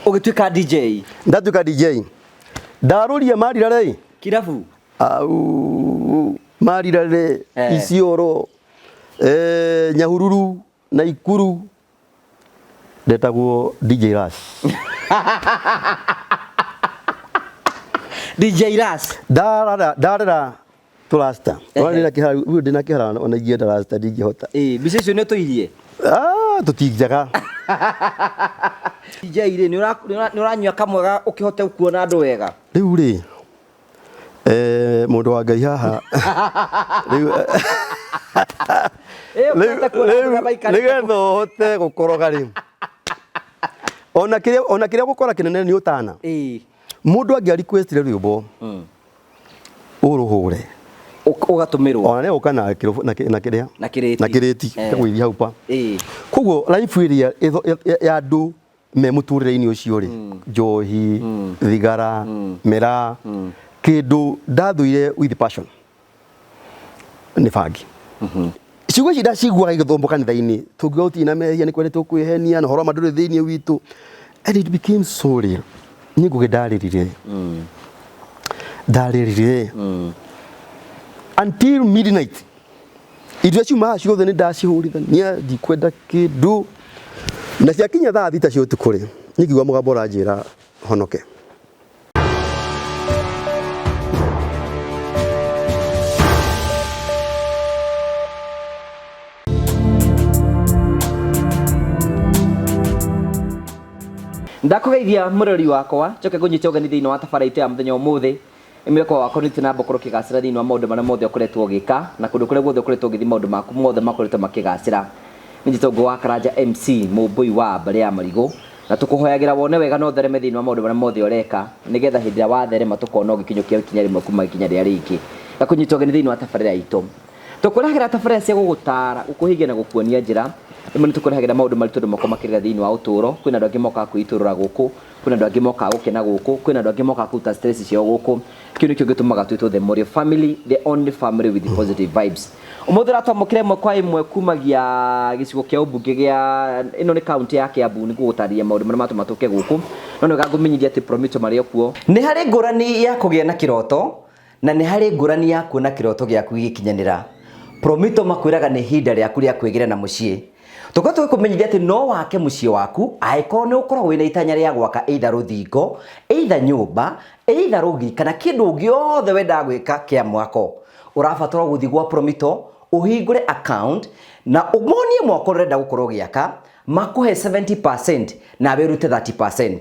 Ugituika DJ. Ndatuika DJ. Ndaruria marira rei. Kirabu. Au marira re Isioro. Nyahururu na Ikuru. Ndetagwo DJ Ras. DJ Ras. Darara turasta. Wani ndina kihara ona igie darasta DJ hota. Bice cio ne tuirie. Tutijaga. DJ ire ni uranyua kamwega ukihote kuona andu wega. Riu ri mundu wa Ngai haha. Nigetha hote gukoroga ri. Ona kiria gukora kinene ni utana. Mundu angi request rwimbo. Uruhure. Ugatumirwo. Ona ne ukana na kireti kagwithia hau pa. Koguo life area ya andu me muturire-ini ucio ri njohi thigara mera kindu ndathuire with passion ni bangi ciugo ici ndaciguaga igithombo kanitha-ini tungiuga utina mehia ni kwende tukwihenia na horo manduri thiini witu and it became so real ni nguge ndaririre until midnight itwe ciuma ciothe ni ndacihurithania ndikwenda kindu na ciakinya thaa thita cio tukuri nikigwa mugambo uranjira honoke. Ndakugeithia murori wakwa coke kunyita ugeni thiini wa tabarite ya muthenya umuthi imireko wakwa ni tina mbokoro kigacira thiini wa maundu maria mothe ukoretwo gika na kundu kuria guothe ukoretwo githi maundu maku mothe makoretwo makigacira ni Gitongo wa Karanja MC Mumbui wa Mbale ya Marigo na tukuhoyagira wone wega no thereme thiini wa maundu maria mothe ureka nigetha hindi ya watherema tukona ugikinyokia ikinya rimwe kuma ikinya ria ringi na kunyita ugeni thiini wa tabarite itu tukuragira tabarite cia gugutara ukuhigia na gukuonia njira imwe nitukurehagira maundu maritu ndu moko makirira thiini wa uturo kwina andu angi moka kuiturura guku kwina andu angi moka gukena guku kwina andu angi moka kuta stress cio guku kiu nikio gitumaga twitwo the Morio family, the only family with positive vibes. Umuthira twamukire mwe kwa imwe kumagia gicigo kia ubunge gia ino ni county ya Kiambu ni gugutaria maundu maria matumatuke guku no no gaguminyiria ati Promito Mario kuo ni hari ngurani ya kugia na kiroto na ni hari ngurani ya kuona kiroto giaku gikinyanira. Promito makwiraga ni hinda riaku ria kwigira na mucii tukoto kumenyithia ati no wake mucii waku aiko ni ukoragwo wina itanya ria gwaka either ruthingo either nyumba either rugi kana kindu giothe wenda gwika kia mwako urabatara guthi gwa Promito uhingure account na umonie mwako urenda gukorwo giaka makuhe 70% na berute 30%.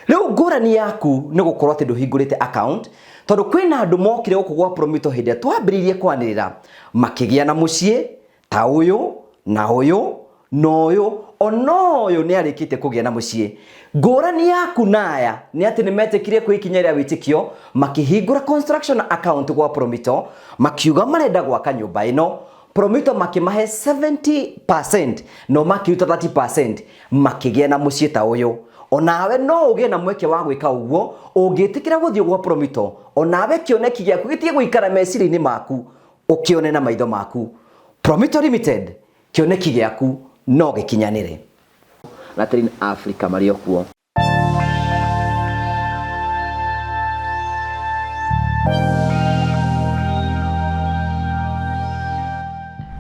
Riu ngurani yaku ni gukorwo ati nduhingurite account tondu kwina andu mokire guku gwa Promito hindi twambiririe kwanirira makigia na mucii ta uyu na uyu noyo onoyo ni arikite kugia na mucii. Ngurani yaku naya ni ati nimetekirie kwikinya ria witikio makihingura construction account gwa Promito makiuga marenda gwaka nyumba ino Promito makimahe 70% no makiuta 30% makigia na mucii ta uyu. Onawe no ugie na mweke wa gwika uguo ungitikira guthio gwa Promito onawe kioneki giaku gitie guikara meciri-ini maku ukione na maitho maku. Promito Limited kioneki giaku no gikinyanire na Trin Africa Mario kuo.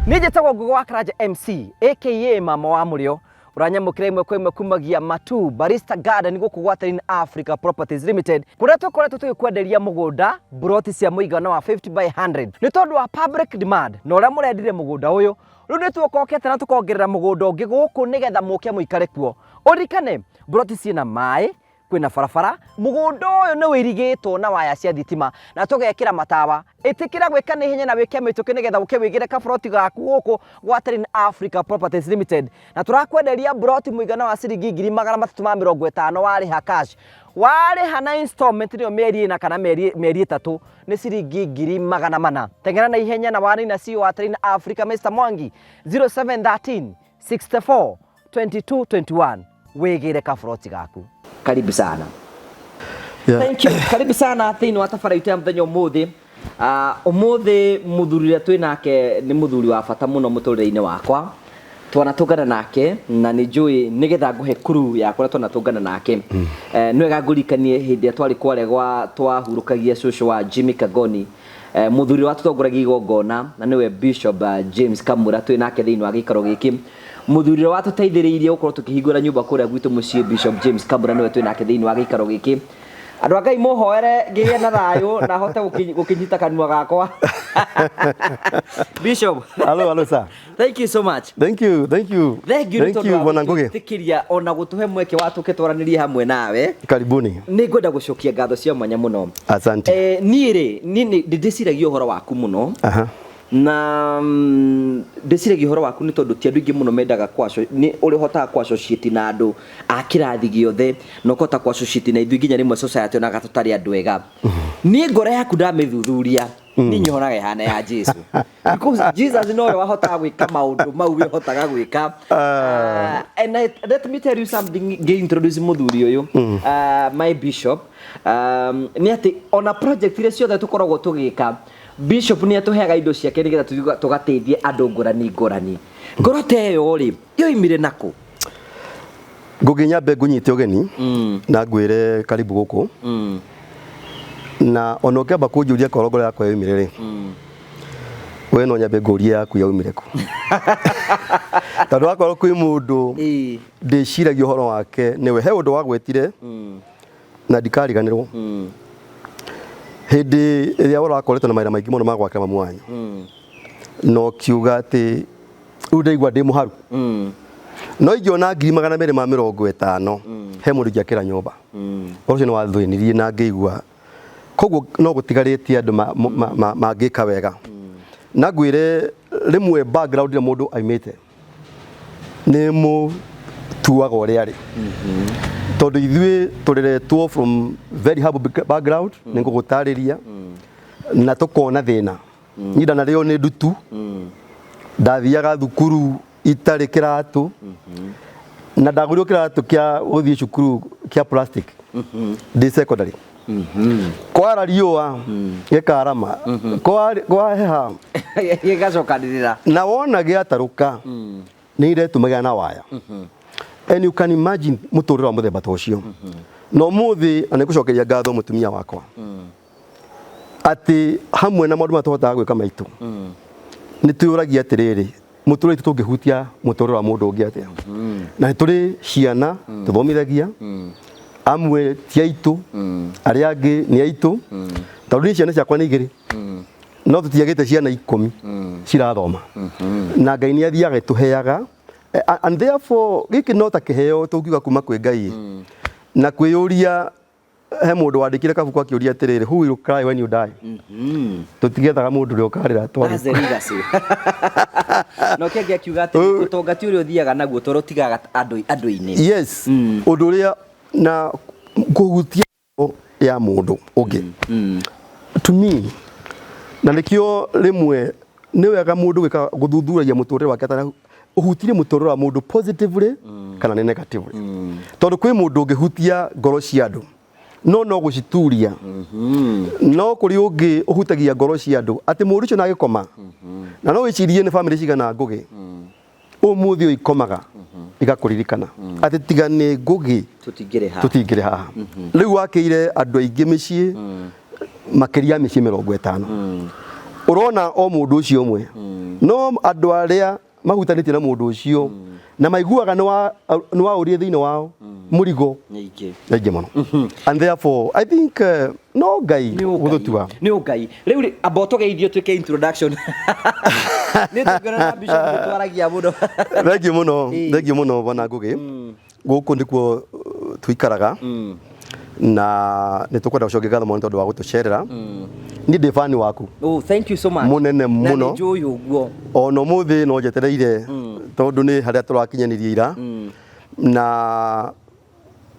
Nije Gitongo wa Karanja MC aka Mama wa Murio uranyamukire imwe kwa imwe kumagia Matu Barista Garden guku gwa Trin Africa Properties Limited kuria tukoretwo tugikwenderia mugunda broti cia muigana wa 50 by 100 ni tondu wa public demand no ria murendire mugunda uyu riu ni twokokete na tukongerera mugunda ungi guku nigetha muke muikare kuo urikane broti ciina mai kwina barabara mugunda uyu ni wirigitwo na waya cia thitima na tugekira matawa itikira gwika ni hinya na wike mituki nigetha uke wigire ka broti gaku guku gwa Trin Africa Properties Limited na turakwenderia broti muigana wa ciringi 350 wariha cash wariha na installment niyo mieri na kana mieri 3 ni ciringi 400 tengera na ihenya na wani na CEO wa Trin Africa Mr. Mwangi 0713 64 22 21 wigire ka broti gaku. Karibu sana. Thank you. Karibu sana thiini wa tabarite ya muthenya umuthi. Umuthi muthuri ria twi nake ni muthuri wa bata muno muturire-ini wakwa twanatũngana nake na nĩ njũĩ nĩgetha ngũhe kuru yakwa twanatũngana nake nĩ wega ngũrikanie hĩndĩ twarĩ kware twahurũkagia cũcũ wa Jimmy Kagoni mũthuri wa tũtongoragia igongona na nĩwe Bishop James Kamura twĩ nake thĩinĩ wa gĩikaro gĩkĩ mũthuri wa tũteithĩrĩirie gũkorwo tũkĩhingũra nyũmba kũrĩa gwitũ mũciĩ Bishop James Kamura nĩwe twĩ nake thĩinĩ wa gĩikaro gĩkĩ andũ Ngai mũhoere ngĩgĩa na thayũ na hote gũkinyita kanua gakwa Bishop. Hello sir. Thank you so much. Thank you bwana Ngugi. Tikiria ona gũtũhe mweke wa tũkĩtwaranĩrie hamwe nawe. Karibuni. Nĩ ngwenda gũcokia ngatho cia mwanya mũno. Asante. Niĩ ndĩciragia ũhoro waku mũno. Na ndĩciragia ũhoro waku nĩ tondũ ti andũ aingĩ mũno mendaga nĩ ũrĩ hotaga associate na andũ a kĩrathi gĩothe na ũkahota associate na ithuĩ nginya rĩmwe society onaga tũtarĩ andũ ega. Niĩ ngoro yaku ndamĩthuthuria ni nyonaga ihana ya Jesu because Jesus nowe wahotaga gwĩka maũndũ mau we hotaga gwĩka. And let me tell you something introduce mũthuri ũyũ my bishop nĩ atĩ ona project iria ciothe tũkoragwo tũgĩka Bishop ni atuheaga indo ciake nigetha tugateithie andũ ngũrani ngoro teyo ri yoimire nako Ngugi nyambe ngunyite ũgeni na ngwĩre karibu gũkũ na ona ũkĩamba kũnjũria korogoro yakwa yoimire ri we no nyambe ngũria yaku yoimire ku tondũ wakorwo kwĩ mũndũ ndĩciragia ũhoro wake nĩwe he ũndũ wagwetire na ndikariganĩrwo hĩndĩ ĩrĩa ũrakoretwo na maira maingĩ mũno ma gwakĩra mamu wanyu no kiuga atĩ rĩu ndaigua ndĩ mũharu no ingĩona 250 he mũndũ ingĩakĩra nyũmba ũcio nĩ wathĩnirie na ngĩigua koguo no gũtigarĩtie andũ mangĩka wega na ngwĩre rĩmwe background ĩrĩa mũndũ aimĩte nĩ mũtuaga ũrĩa arĩ tondũ ithuĩ tũreretwo from very humble background nĩ ngũgũtarĩria na tũkona thĩna nyinda na rĩo nĩ ndutu ndathiaga thukuru itarĩ kĩratũ na ndagũrirwo kĩratũ kĩa gũthiĩ cukuru kĩa plastic ndĩ secondary kwara riũa gĩkarama kwaheha gĩgacokanĩrĩra na wona gĩatarũka nĩ iretumagĩra na waya. And you can imagine mũtũrĩre wa mũthemba ta ũcio no mũthĩ nĩ ngũcokeria ngatho mũtumia wakwa atĩ hamwe na maũndũ matũhotaga gwĩka maitũ nĩ twĩyũragia atĩrĩrĩ mũtũrĩre witũ tũngĩhutia mũtũrĩre wa mũndũ ũngĩ atĩa na nĩ tũrĩ ciana tũthomithagia amwe ti aitũ arĩa angĩ nĩ aitũ tondũ nĩ ciana ciakwa nĩ igĩrĩ no tũtiagĩte ciana 10 cirathoma na Ngai nĩ athiaga tũheaga and therefore gĩkĩ no ta kĩheo tũngiuga kuma kwĩ Ngai na kwĩyũria he mũndũ wandĩkire kabuku akĩũria atĩrĩrĩ who will cry when you die tũtigethaga mũndũ ũrĩa ũkarĩra twarĩ no kĩngĩ akiuga atĩ ũtongati ũrĩa ũthiaga naguo toro tigaga andũ-inĩ yes ũndũ ũrĩa na kũhutia ya mũndũ ũngĩ to me na nĩkĩo rĩmwe nĩ wega mũndũ gũthuthuragia mũtũrĩre wake atana ũhutirie mũtũrĩre wa mũndũ positively kana nĩ negatively tondũ kwĩ mũndũ ũngĩhutia ngoro cia andũ no gũcituria no kũrĩ ũngĩ ũhutagia ngoro cia andũ atĩ mũndũ ũcio nagĩkoma na no wĩcirie nĩ family cigana Ngugi ũmũthĩ ũyũ ikomaga igakũririkana atĩ tiga nĩ Ngugi tũtingĩrĩ haha rĩu wakĩire andũ aingĩ mĩciĩ makĩria mĩciĩ 50 ũrona o mũndũ ũcio ũmwe no andũ arĩa mahutanĩtie na mũndũ ũcio na maiguaga nĩ waũrie thĩinĩ wao mũrigo nyingĩ mũno and therefore I think no Ngai gũthũtua nĩ Ngai rĩu amba tũgeithio twĩke introduction nĩ tũngĩona na Bishop twaragia mũno thengiũ mũno bwana Ngugi gũkũ ndikuo tuikaraga na nĩ tũkwenda gũcokia ngatho mũno tondũ wa gũtũcerera ni ndĩ fan waku thank you so much munene muno na njũĩ ũguo ona mũthĩ no njetereire tondũ nĩ harĩa tũrakinyanĩria ira na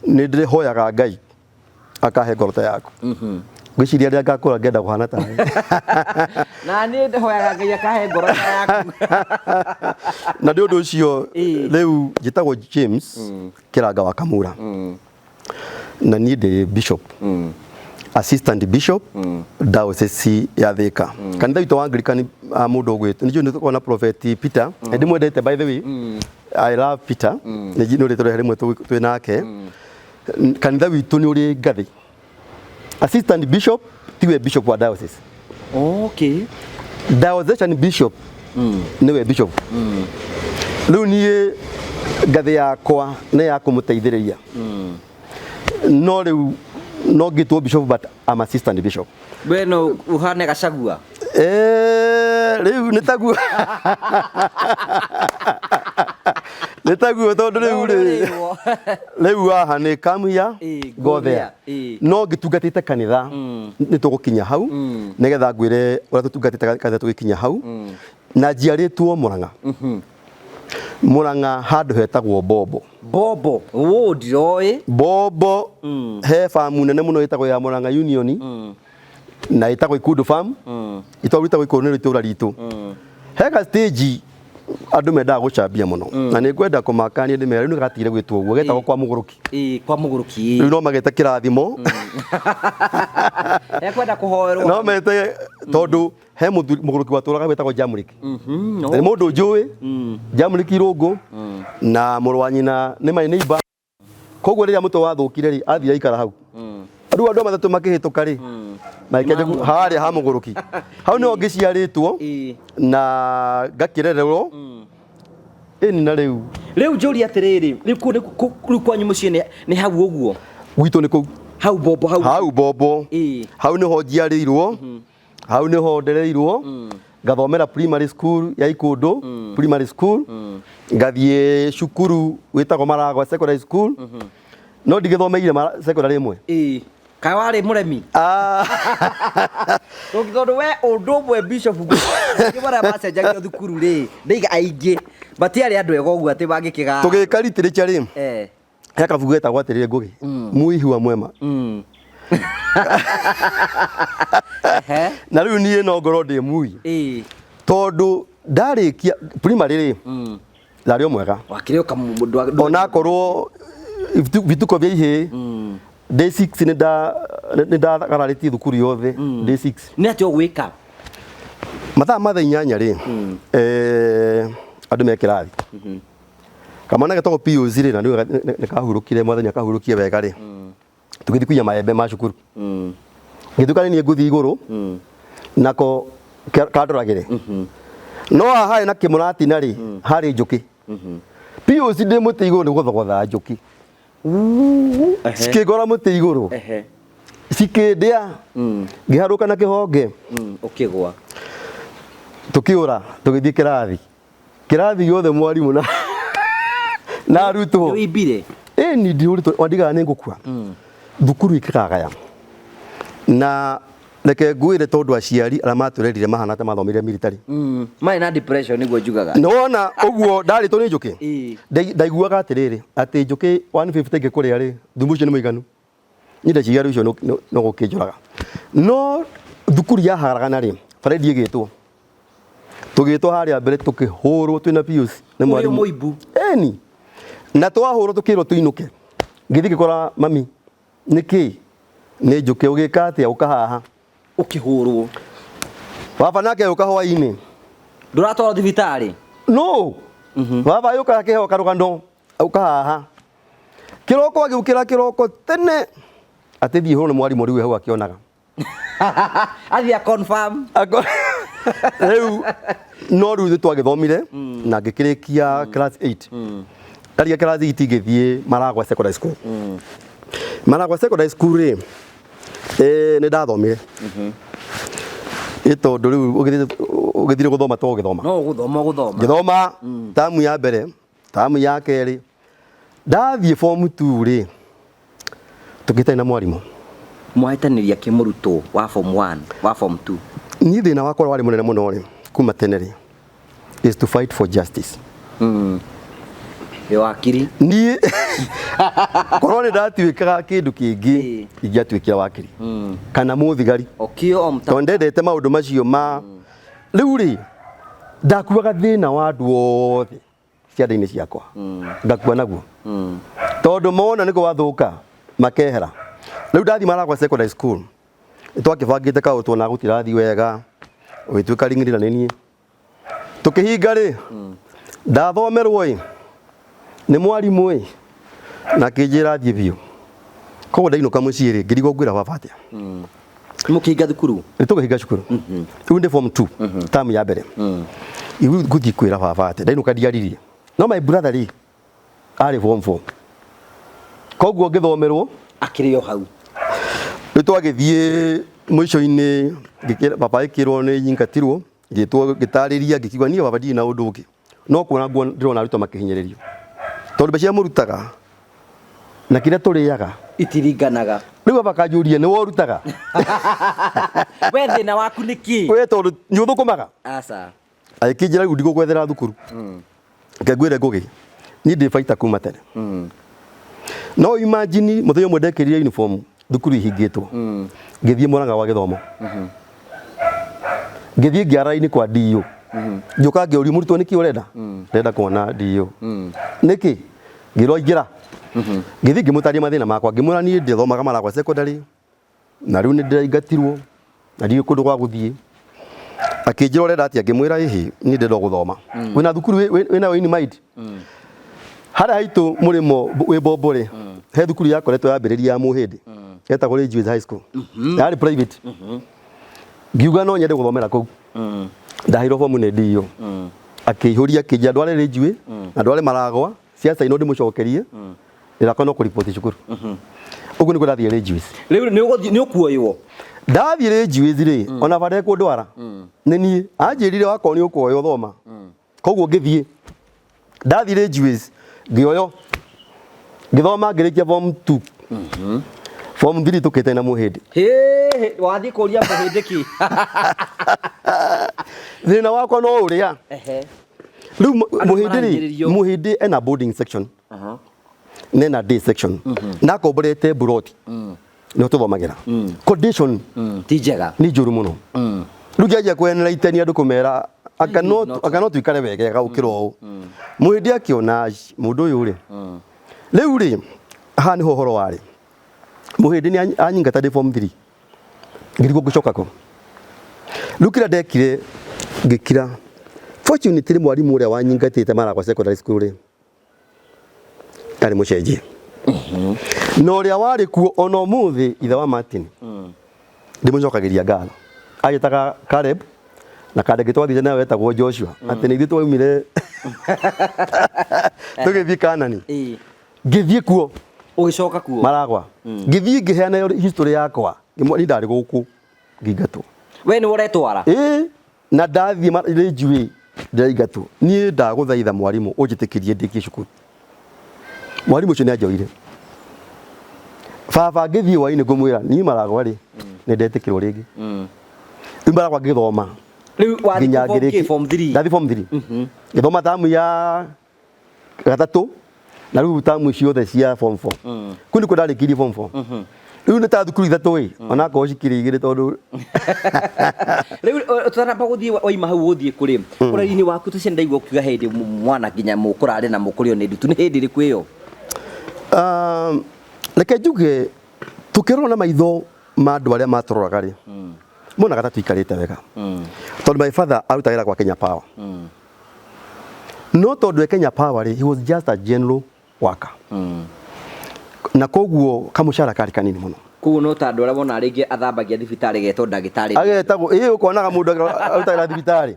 nĩ ndĩhoyaga Ngai akahe ngoro ta yaku ngwĩciria rĩrĩa ngakũra ngenda kũhana tawe na nĩ ndĩhoyaga Ngai akahe ngoro ta yaku na nĩ ũndũ ũcio rĩu njĩtagwo James Kĩranga wa Kamura na niĩ ndĩ bishop assistant bishop diocese ya Thika. Kanitha witũ wa Anglican mũndũ gwĩtwo nĩjũ nĩtũkorwo na prophet Peter ndĩ mwendete by the way. I love Peter nĩ nĩ rĩtwa rĩmwe twĩ nake. Kanitha witũ nĩ ũrĩ ngathĩ. Assistant bishop tiwe bishop wa diocese. Okay. Diocesan bishop niwe bishop. Rĩu niĩ ngathĩ yakwa nĩ ya kũmũteithĩrĩria. No rĩu no gĩtwo bishop but I'm assistant bishop. Bueno uhane Gachagua. Rĩu nĩtaguo. Nĩtaguo tondũ rĩu haha nĩ kamũya gothea. No ngĩtungatĩte kanitha nĩtũgũkinya hau nĩgetha ngwĩre ũrĩa tũtungatĩte kanitha tũgĩkinya hau na njiarĩtwo Mũrang'a. Mũrang'a handũ hetagwo Bobo. Bobo. Ndiroĩ. Bobo he farm nene mũno ĩtagwo ya Mũrang'a Union na ĩtagwo Ikundi farm. Itũra ĩtagwo Ikundi nĩ itũra ritũ. Hega stage andũ mendaga gũcambia mũno na nĩ ngwenda kũmakania ndĩmere nĩ gatigire gwĩtwo ũguo getagwo kwa Mũgũrũki. Kwa Mũgũrũki. Rĩu no magete kĩrathimo. Ekwenda kũhoerwo. No mete tondũ he Mũgũrũki watũraga wĩtagwo Jamũrĩki. Nĩ mũndũ njũĩ Jamũrĩki Irũngũ na mũrũ wa nyina nĩ my neighbor. Koguo rĩrĩa mũtwe wathũkire rĩ athira aikara hau. Andũ matatũ makĩhĩtũka rĩ makĩende harĩa ha Mũgũrũki. Hau nĩho ngĩciarĩtwo na ngakĩrererwo. Ĩni na rĩu njũria atĩrĩrĩ rĩu kwanyu mũciĩ nĩ hau ũguo. Gwitũ nĩ kũu. Hau Bobo hau. Hau Bobo. Hau nĩho njiarĩirwo. Hau nĩho ndereirwo. Ngathomera primary school ya Ikundi primary school. Ngathiĩ cukuru wĩtagwo Maragwa secondary school. No ndigĩthomeire secondary ĩmwe. Kaĩ warĩ mũremi? Tondũ we ũndũ ũmwe bishop ngĩbara macenjagio thukuru rĩ ndĩiga aingĩ batiarĩ andũ ega ũguo atĩ bangĩkĩga. Tũgĩka literature rĩ. He kabuku getagwo atĩrĩrĩ Ngũgĩ. Mũihua mwema. Na rĩu niĩ no ngorwo ndĩ mũi. Tondũ ndarĩkia primary rĩ ndarĩ o mwega. Wakĩrĩ mũndũ ona korwo vituko vya ihĩ day 6 nĩ ndagararĩtie thukuru yothe day 6. Nĩ atĩ ũgwĩka mathaa mathaa 8 rĩ andũ me kĩrathi. Kamwana getagwo POC rĩ na nĩ kahurũkire mwathani akahurũkie wega rĩ tũgĩthiĩ kuiya maembe ma cukuru. Gĩtuka nĩ ngũthiĩ igũrũ nako kandoragĩre. No haha na kĩmũratina rĩ harĩ njũkĩ. POC ndĩ mũtĩ igũrũ nĩ gũthogotha njũkĩ. Cikĩgora mũtĩ igũrũ cikĩndĩa ngĩharũka na kĩhonge ũkĩgwa tũkĩũra tũgĩthiĩ kĩrathi gĩothe mwarimũ na arutwo. Wĩimbire? Ĩni ndiũrĩtwo wandigaga nĩ ngũkua. Thukuru ikĩgagaya na reke ngwĩre tondũ aciari arĩa matũrerire mahana ta mathomire military. Marĩ na depression nĩguo njugaga. Nĩwona ũguo ndarĩtwo nĩ njũkĩ ndaiguaga atĩrĩrĩ atĩ njũkĩ 150 ingĩkũrĩa rĩ thumu ũcio nĩ mũiganu. Niĩ ndeciria ũcio no gũkĩnjũraga. No thukuru yaharagana rĩ Fredi ĩgĩtwo tũgĩtwo harĩa mbere tũkĩhũrwo twĩna POC nĩ mwarimũ mũimbu. Ĩni na twahũrwo tũkĩrwo tũinũke ngĩthiĩ ngĩkora mami nĩkĩ nĩ njũkĩ ũgĩka atĩa ũkahaha ũkĩhũrwo baba nake ũkahwa-inĩ ndũratwarwo thibitarĩ? No baba yũka akĩheo karũgano ũkahaha kĩroko agĩũkĩra kĩroko tene atĩ thiĩ hũrwo nĩ mwarimũ rĩu hau akĩonaga athiĩ confirm rĩu no rĩu twagĩthomire na ngĩkĩrĩkia class 8. Ndarĩkia class 8 ngĩthiĩ Maragwa secondary school. Maragwa secondary school rĩ nĩ ndathomire. Tondũ rĩu ũgĩthire gũthoma to ũgĩthoma. No gũthoma. Ngĩthoma tamu ya mbere, tamu ya kerĩ. Ndathiĩ form 2 rĩ tũkĩtarĩ na mwarimũ. Mwahĩtanĩria kĩmũrutwo wa form 1 wa form 2. Niĩ thĩna wakwa warĩ mũnene mũno rĩ kuma tene rĩ is to fight for justice. Wakiri niĩ korwo nĩ ndatuĩkaga kĩndũ kĩngĩ ingĩatuĩkira wakiri kana mũthigari tondũ ndendete maũndũ macio ma rĩu rĩ ndakuaga thĩna wa andũ othe ciande-inĩ ciakwa ngakua naguo tondũ mona nĩguo wathũka makehera. Rĩu ndathi Maragwa secondary school twakibangite kaũ tuona gutirathi wega wituika ringirira nini tukihinga ri ndathomerwo ni mwarimu na kijira thie biu koguo ndainuka mucii ri ngirigo ngwira baba atia mukihinga thukuru ni tukihinga cukuru riu ndi form 2 tamu ya mbere iu guthi kwira baba atia ndainuka ndiaririe no my brother ri ari form 4 koguo ngithomerwo akirio hau twagithie mwico-ini baba ikirwo ni nyingatirwo gitariria ngikigwa nie baba ndina undu ungi no kuona nguo ndirona aruto makihinyiririo tondu mbeca murutaga na kiria turiaga itiringanaga riu baba kanjuria ni worutaga we thina waku niki we tondu nyuthukumaga aca aikinjira riu ndigugwethera thukuru ngengwire ngugi ni ndi fighter kuma tene no imagine muthenya mwe ndekirire uniform thukuru ihingitwo ngithie Murang'a wa githomo ngithie ngiara-ini kwa DO njuka ngiuria murutwo niki urenda ndenda kuona DO niki ngirwo ingira ngithie ngimutaria mathina makwa ngimura ni ndithomaga Maragwa secondary na riu ni ndiraingatirwo na ndio kundu gwa guthie akinjira urenda atia ngimwira hihi ni ndenda guthoma wina thukuru wina wini mind hara haitu murimo wi Bombori he thukuru yakoretwo yambiriria ya muhindi etagwo Ridgeways High School yari private ngiuga no nyende guthomera kuu ndahiro form ne dio akihuria kija ndware Ridgeways na ndware Maragwa siasa ino ndimucokerie irakono ku report cukuru ugu ni kurathie Ridgeways riu ni ukuoywo ndathie Ridgeways ri ona bade ku ndwara ni ni anjirire wako ni ukuoyo thoma koguo ngithie ndathie Ridgeways ngioyo ngithoma ngirikia form 2 form 3 tukite na muhindi wathi kuria muhindi ki thina wakwa no uria riu muhindi ena boarding section nena day section na komborete buroti no tuthomagira condition ti njega ni njuru muno riu ngianjia kwenera iteni andu kumera akano tuikare wegega ukiro u muhindi akiona mundu uyu ri riu ri aha ni horo wari muhindi ni anyingata ndi form 3 ngirigwo gucoka ko lukira ndekire ngikira fortunately mwarimu uria wanyingatite Maragwa secondary school ri ari mucenjie no uria wari kuo ona umuthi ithe wa Martin ndimucokagiria ngano agitaga Caleb na kande gitwathire nawe etagwo Joshua ati ni ithu twaumire tugithie Kanani ngithie kuo ugicoka kuo Maragwa ngithie ngiheana history yakwa ni ndari guku ngingatwo we ni uretwara na ndathie Ridgeways ndaingatwo nie ndaguthaitha mwarimu unjitikirie ndikie cukuru mwarimu ucio ni anjoire baba ngithie waini ngumwira ni Maragwa ri ni ndetikirwo ringi Maragwa ngithoma riu wathi form 3 ndathi form 3 ngithoma tamu ya gatatu na riu tamu ciothe cia form 4 kuni ko ndarikirie form 4 riu ni ta thukuru ithatu ona ko cikiri igiri tondu riu utaramba guthie waima hau guthie kuri kuraini waku tucia ndaigua ukiuga hindi mwana nginya mukurare na mukurio ni ndutu ni hindi riku iyo reke njuge tukirwo na maitho ma andu aria maturoraga ri mona gata tuikarite wega tondu my father arutagira kwa Kenya Power no tondu Kenya Power ri he was just a general worker na koguo kamushara kari kanini muno kuo no ta ndora wona ringi athambagia thibitari geto ndagitari agetagwo ukonaga mundu arutagira thibitari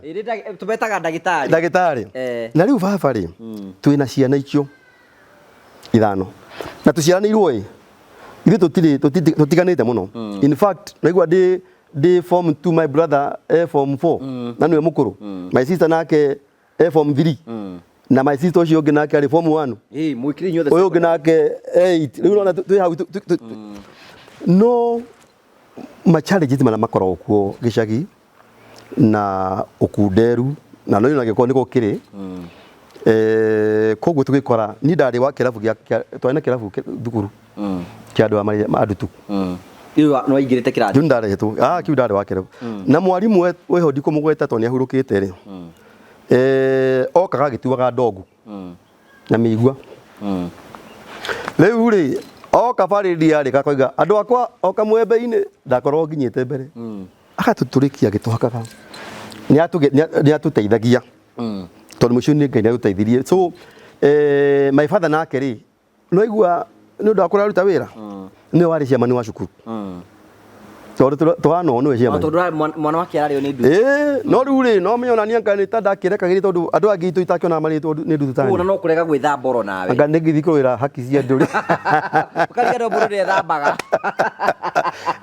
tubetaga ndagitari na riu baba ri twina ciana icio ithano na tuciaranirwo ithu tutiganite muno in fact naigua ndi form 2 my brother form 4 na niwe mukuru my sister nake form 3 na my sister ucio ngi nake ari form 1 mwikiri nyothe uyu ngi nake 8 riu na twi hau no ma challenges mana makorwo kuo gicagi na ukunderu na no nagiko niko kiri koguo tugikora ni ndari wa kirabu twaina kirabu thukuru kia andu adutu iyo no ingirite kirathi ndari kiu ndari wa kirabu na mwarimu weho ndikumugweta to ni ahurukite ri okaga gituaga ndogu na migua riu ri o kabari ndiarĩ gakoiga andũ akwa o kamwembe-inĩ ndakorwo nginyĩte mbere agatũtũrĩkia agĩtũhakaga nĩ atũteithagia tondũ mũico nĩ Ngai nĩatũteithirie so my father nake rĩ no igua nĩ ũndũ wa kũrĩa aruta wĩra nĩ warĩ ciamani wa cukuru tondũ twana no nĩ ciamani tondũ mwana wake arario nĩ ndu no rĩu rĩ no menya onania Ngai nĩ ta ndakĩrekagĩria tondũ andũ angĩ itũ itakĩona marĩtwo nĩ ndu tutani no kũrega gwĩthamba mboro nawe anga nĩ ngĩthi kũrũĩra haki cia andũ ũkariganĩrwo mũndũ nĩ ethambaga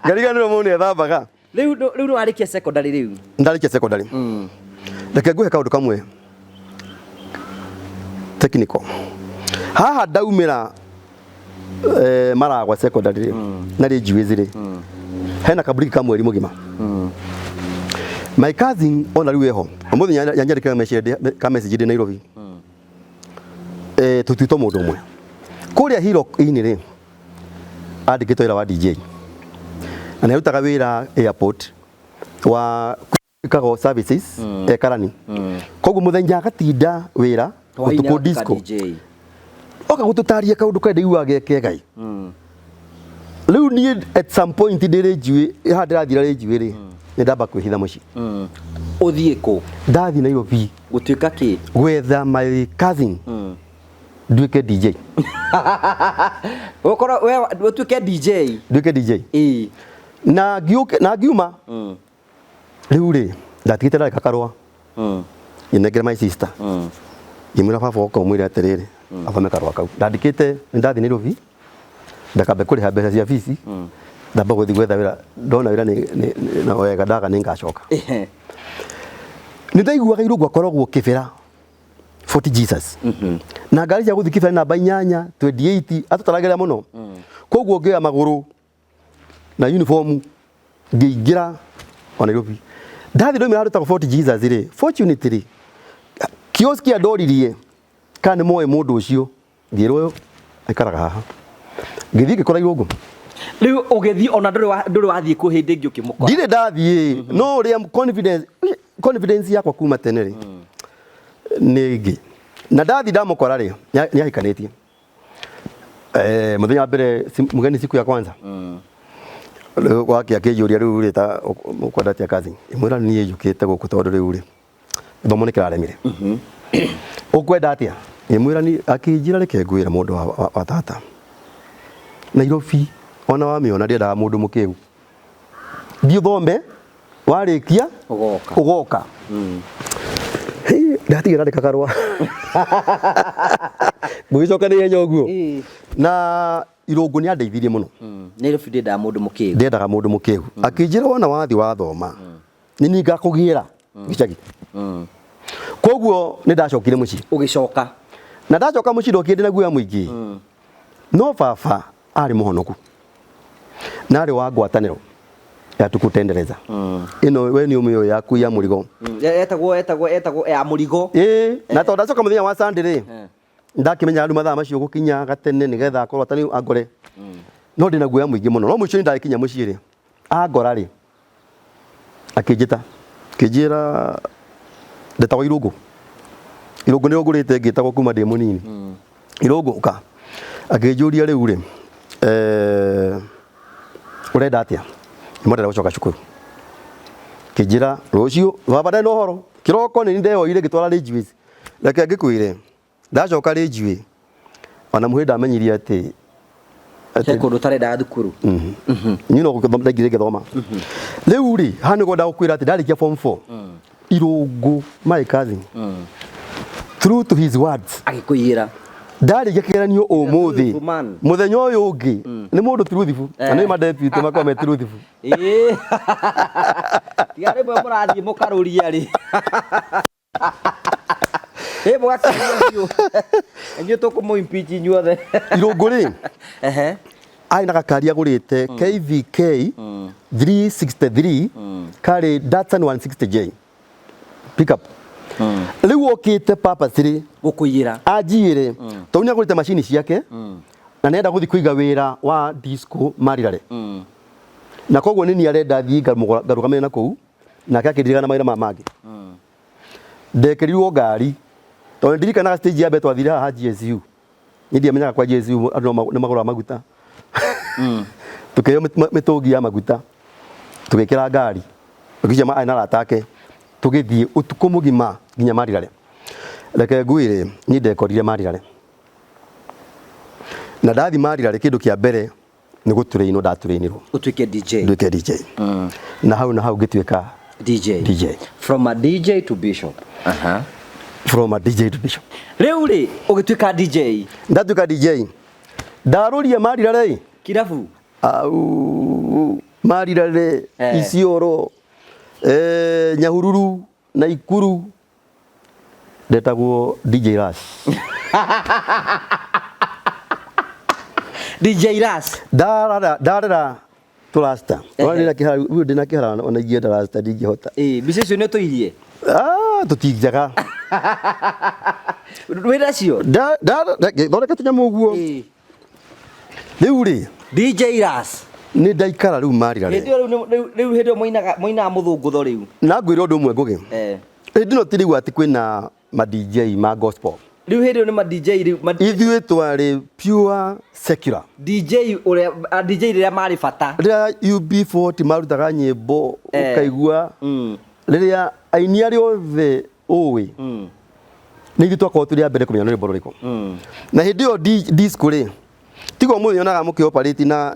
ngariganĩrwo mũndũ nĩ ethambaga rĩu nĩ warĩkia secondary rĩu ndarĩkia secondary reke ngũhe kaũndũ kamwe technical haha ndaumĩra Maragwa secondary na rĩ njuĩzi rĩ hena kaburiki ka mweri mũgima my cousin ona rĩu eho mũthenya yanyandĩkĩra message ndĩ Nairobi tũtuĩtwo mũndũ ũmwe kũrĩa Hiro-inĩ rĩ andĩkĩtwo wĩra wa DJ na nĩarutaga wĩra airport wa Chicago services Karani koguo mũthenya agatinda wĩra ũtukũ disco oka gũtũtaria kaũndũ kaĩ ndĩiguaga Ngai rĩu niĩ at some point ndĩrĩ njuĩ haha ndĩrathira rĩ njuĩ rĩ nĩ ndamba kwĩhitha mũciĩ ũthiĩ kũ ndathiĩ Nairobi gũtuĩka kĩ gwetha my cousin nduĩke DJ ũkorwo we ũtuĩke DJ nduĩke DJ na ngiuma rĩu rĩ ndatigĩte ndareka karũa ngĩnengera my sister ngĩmwĩra baba oka ũmwĩre atĩrĩrĩ athome karũa kau ndandĩkĩte nĩ ndathiĩ Nairobi ndakambe kũrĩha mbeca cia bici ndamba gũthiĩ gwetha wĩra ndona wĩra na wega ndaga nĩ ngacoka nĩ ndaiguaga Irũngũ akoragwo kĩbera Fort Jesus na ngari cia gũthiĩ kĩbera namba 8 28 atũtaragĩra mũno koguo ngĩoya magũrũ na uniform ngĩingĩra wa Nairobi ndathi ndoimĩra handũ ta Fort Jesus rĩ fortunately kioski andoririe kana nĩ moe mũndũ ũcio ngĩrwo aikaraga haha ngĩthiĩ ngĩkora Irũngũ rĩu ũgĩthiĩ ona ndũrĩ wathiĩ kũ hĩndĩ ĩngĩ ũkĩmũkora ndirĩ ndathiĩ no rĩa confidence yakwa kuma tene rĩ nĩ ĩngĩ na ndathi ndamũkora rĩ nĩ ahikanĩtie mũthenya wa mbere mgeni siku ya kwanza wake akĩnjũria rĩu rĩ ta ũkwendatia kazi mwĩra niĩ njũkĩte gũkũ tondũ rĩu rĩ gĩthomo nĩ kĩraremire ũkwenda atĩa mwĩra ni akĩnjĩra reke ngwĩra mũndũ wa tata Nairobi ona wamĩona ndĩendaga mũndũ mũkĩu thiĩ thombe warĩkia ũgoka ndatigĩra ndĩka karũa ngũgĩcoka nĩ ihenya ũguo na Irũngũ nĩ andeithirie mũno Nairobi ndĩendaga mũndũ mũkĩu ndĩendaga mũndũ mũkĩu akĩnjĩra wona wathiĩ wathoma nĩ niĩ ngakũgĩra gĩcagi koguo nĩ ndacokire mũciĩ ũgĩcoka na ndacoka mũciĩ ndokire na guoya mũingĩ no baba arĩ mũhonoku na arĩ wa ngwatanĩro ya tukutendereza ino we nĩ ũmĩoyo yaku ya mũrigo etagwo ya mũrigo na tondũ ndacoka mũthenya wa Sunday rĩ ndakĩmenya andũ mathaa macio gũkinya gatene nĩgetha akorwo atani angore no ndĩ na guoya mũingĩ mũno no mũico nĩ ndakinya mũciĩ rĩ angora rĩ akĩnjĩta kĩnjĩra ndetagwo Irũngũ nĩ ũgũrĩte ngĩtagwo kuma ndĩ mũnini Irũngũ ũka akĩnjũria rĩu rĩ ũrenda atĩa ndĩmwendera gũcoka cukuru kĩnjĩra rũciũ baba no horo kĩroko nĩ ndeyoire ngĩtwara Rangeways reke ngĩkwĩre ndacoka Rangeways ona mũhĩ ndamenyirie atĩ kũndũ ũtarendaga thukuru niĩ no ngĩthoma ngĩthoma rĩu rĩ haha nĩguo ndagũkwĩra atĩ ndarĩkia form 4 Irũngũ my cousin true to his words agĩkũiyĩra ndarĩkia kĩgeranio ũmũthĩ mũthenya ũyũ ũngĩ nĩ mũndũ truthibu na nĩ madepute makwa me truthibu tiga rĩmwe mũrathiĩ mũkarũria rĩ mũgakĩrio inyuĩ tũkũmũ-impeach inyuothe Irũngũ rĩ arĩ na gakari agũrĩte KVK 363 karĩ Datsun 160J pickup rĩu okĩte purpose rĩ gũkũiyĩra anjiyĩre tondũ nĩ agũrĩte macini ciake na nenda gũthiĩ kũiga wĩra wa disco Marirare na koguo nĩ niĩ arenda thiĩ ngarũgamĩrĩre na kũu nake akĩndirikana mawĩra mangĩ ndekĩrirwo ngari tondũ ndirikanaga stage ya mbere twathire haha GSU nĩ ndiamenyaga kwa GSU andũ nĩ magũraga maguta tukeo mitogi ya maguta tugekira ngari tukija ma aina ratake tugithie utuko mugima nginya Marirare reke nguire ni ndekorire Marirare na ndathi Marirare kindu kia mbere ni guturaino ndaturainirwo utuike DJ na hau gituika DJ from a DJ to Bishop from a DJ to Bishop riu ri ugituika DJ ndatuika DJ ndaruria Marirare kirabu au Marirare Isioro Nyahururu Naikuru ndetagwo DJ Ras DJ Ras darara turasta ndina kihara ona igienda rasta ndingihota bicecio ne tuirie tutinjaga wira cio thondeka tunyamu guo riu ri DJ Ras ni ndaikara riu Marirare riu hindio moinaga muthungutho riu na ngwira undu umwe ngugi ndino tirigu ati kwina ma DJ ma gospel riu hindio ni ma DJ riu ithuĩ twari pure secular DJ riria mari bata riria UB40 marutaga nyimbo ukaigua riria aini ari othe uwi ni ithuĩ twakorwo tũrĩ a mbere kũmenya rwĩmbo rũrĩkũ na hĩndĩ ĩyo disco rĩ tigo mũthĩ onaga mũkĩoperate na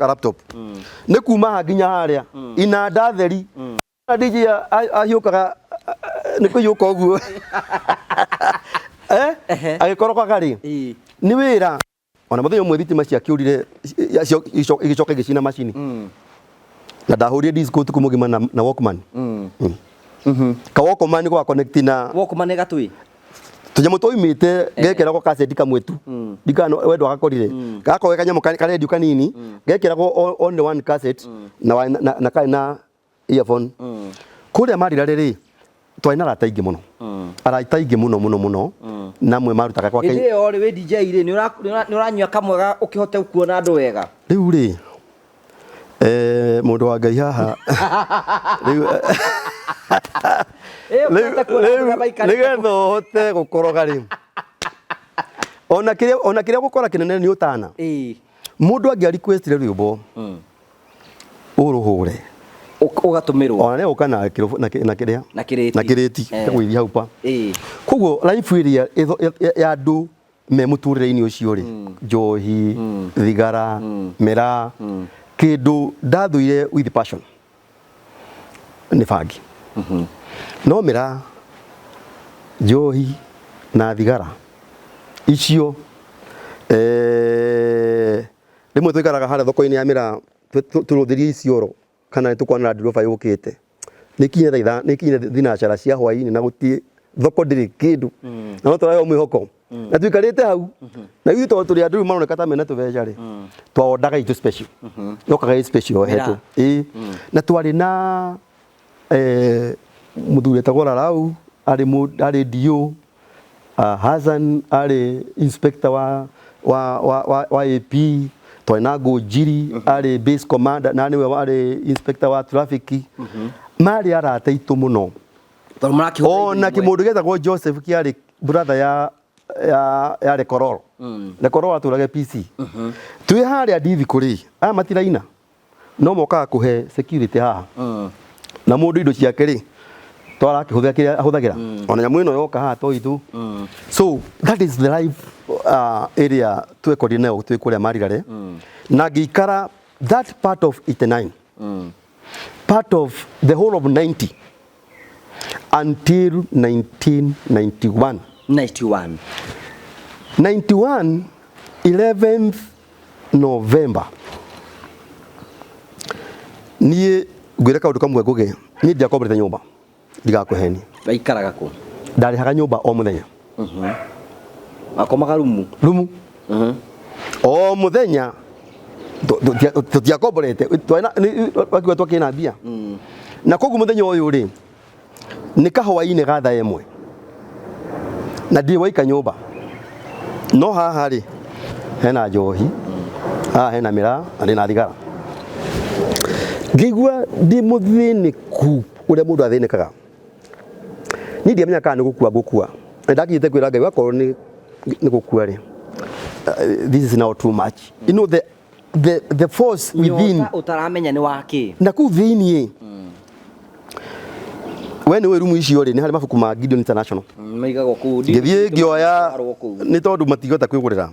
laptop nĩ kuma ha nginya harĩa inanda theri DJ ahiũkaga nĩ kũiyũka ũguo agĩkorokaga rĩ nĩ wĩra ona mũthenya ũmwe thitima ciakĩũrire igĩcoka igĩcina macini na ndahũrire disco ũtukũ mũgima na Walkman ka Walkman nĩ gwa connect na Walkman gatwi tunyamu toimite gekeragwo cassette kamwe tu ndikano wendo agakorire gakowe kanyamu karedio kanini gekeragwo on one cassette na kana earphone kuria Marirare ri twaina rata ingi muno arata ingi muno namwe marutaga kwa Kenya iyo ri we DJ ri ni uranywa kamwe ukihote kuona andu wega riu ri mundu wa Ngai haha riu nigetha hote gukoroga ri ona kiria gukora kinene ni utana mundu angia request le rwimbo uruhure ugatumirwo ona ne ukana na kiria na kireti gwithia haupa koguo life iria ya andu me muturire-ini ucio ri njohi thigara mera kindu ndathuire with passion ni bangi no mera njohi na thigara icio rimwe twikaraga haria thoko-ini ya mera turuthirie Isioro kana tukwana ndiroba yukite nikinye thinacara cia hwaini na gutie thoko ndiri kindu na no turayo mwihoko na twikarite hau na ithu to turi andu maroneka ta mena tubeja ri twaondaga itu special yokaga special hetu na twari na muthure tagora rau ari dio Hassan ari inspector wa AP twaina Ngũnjiri ari base commander na niwe ari inspector wa traffic mari arata itu muno ona kimundu getagwo Joseph kiari brother ya Rekororo Rekororo aturage PC twi haria ndithi kuri aya matiraina no mokaga kuhe security haha na mundu indo ciake ri twara kihuthia kiria ahuthagira ona nyamu ino yoka haha to itu so that is the life area twekori nayo twikuria Marirare na gikara that part of 89 part of the whole of 90 until 1991 11th November nie ngwire kaundu kamwe nguge nie ndiakomborete nyumba ndigakuheni baikaraga ku ndarihaga nyumba o muthenya akomaga rumu o muthenya tutiakomborete twana wakiwa twakina mbia na koguo muthenya uyu ri ni kahwaini gatha emwe na ndi waika nyumba no haha ri hena njohi haha hena mira ari na thigara ngigua ndi muthiniku uria mundu athinikaga ni ndiamenya kana gukua ndakite kwira Ngai wakorwo ni gukua ri this is now too much. You know the force within utaramenya ni waki na ku thiini when we room icio ri ni hari mabuku ma Gideon International maigago ku ngithie ngioya ni tondu matigota kwigurira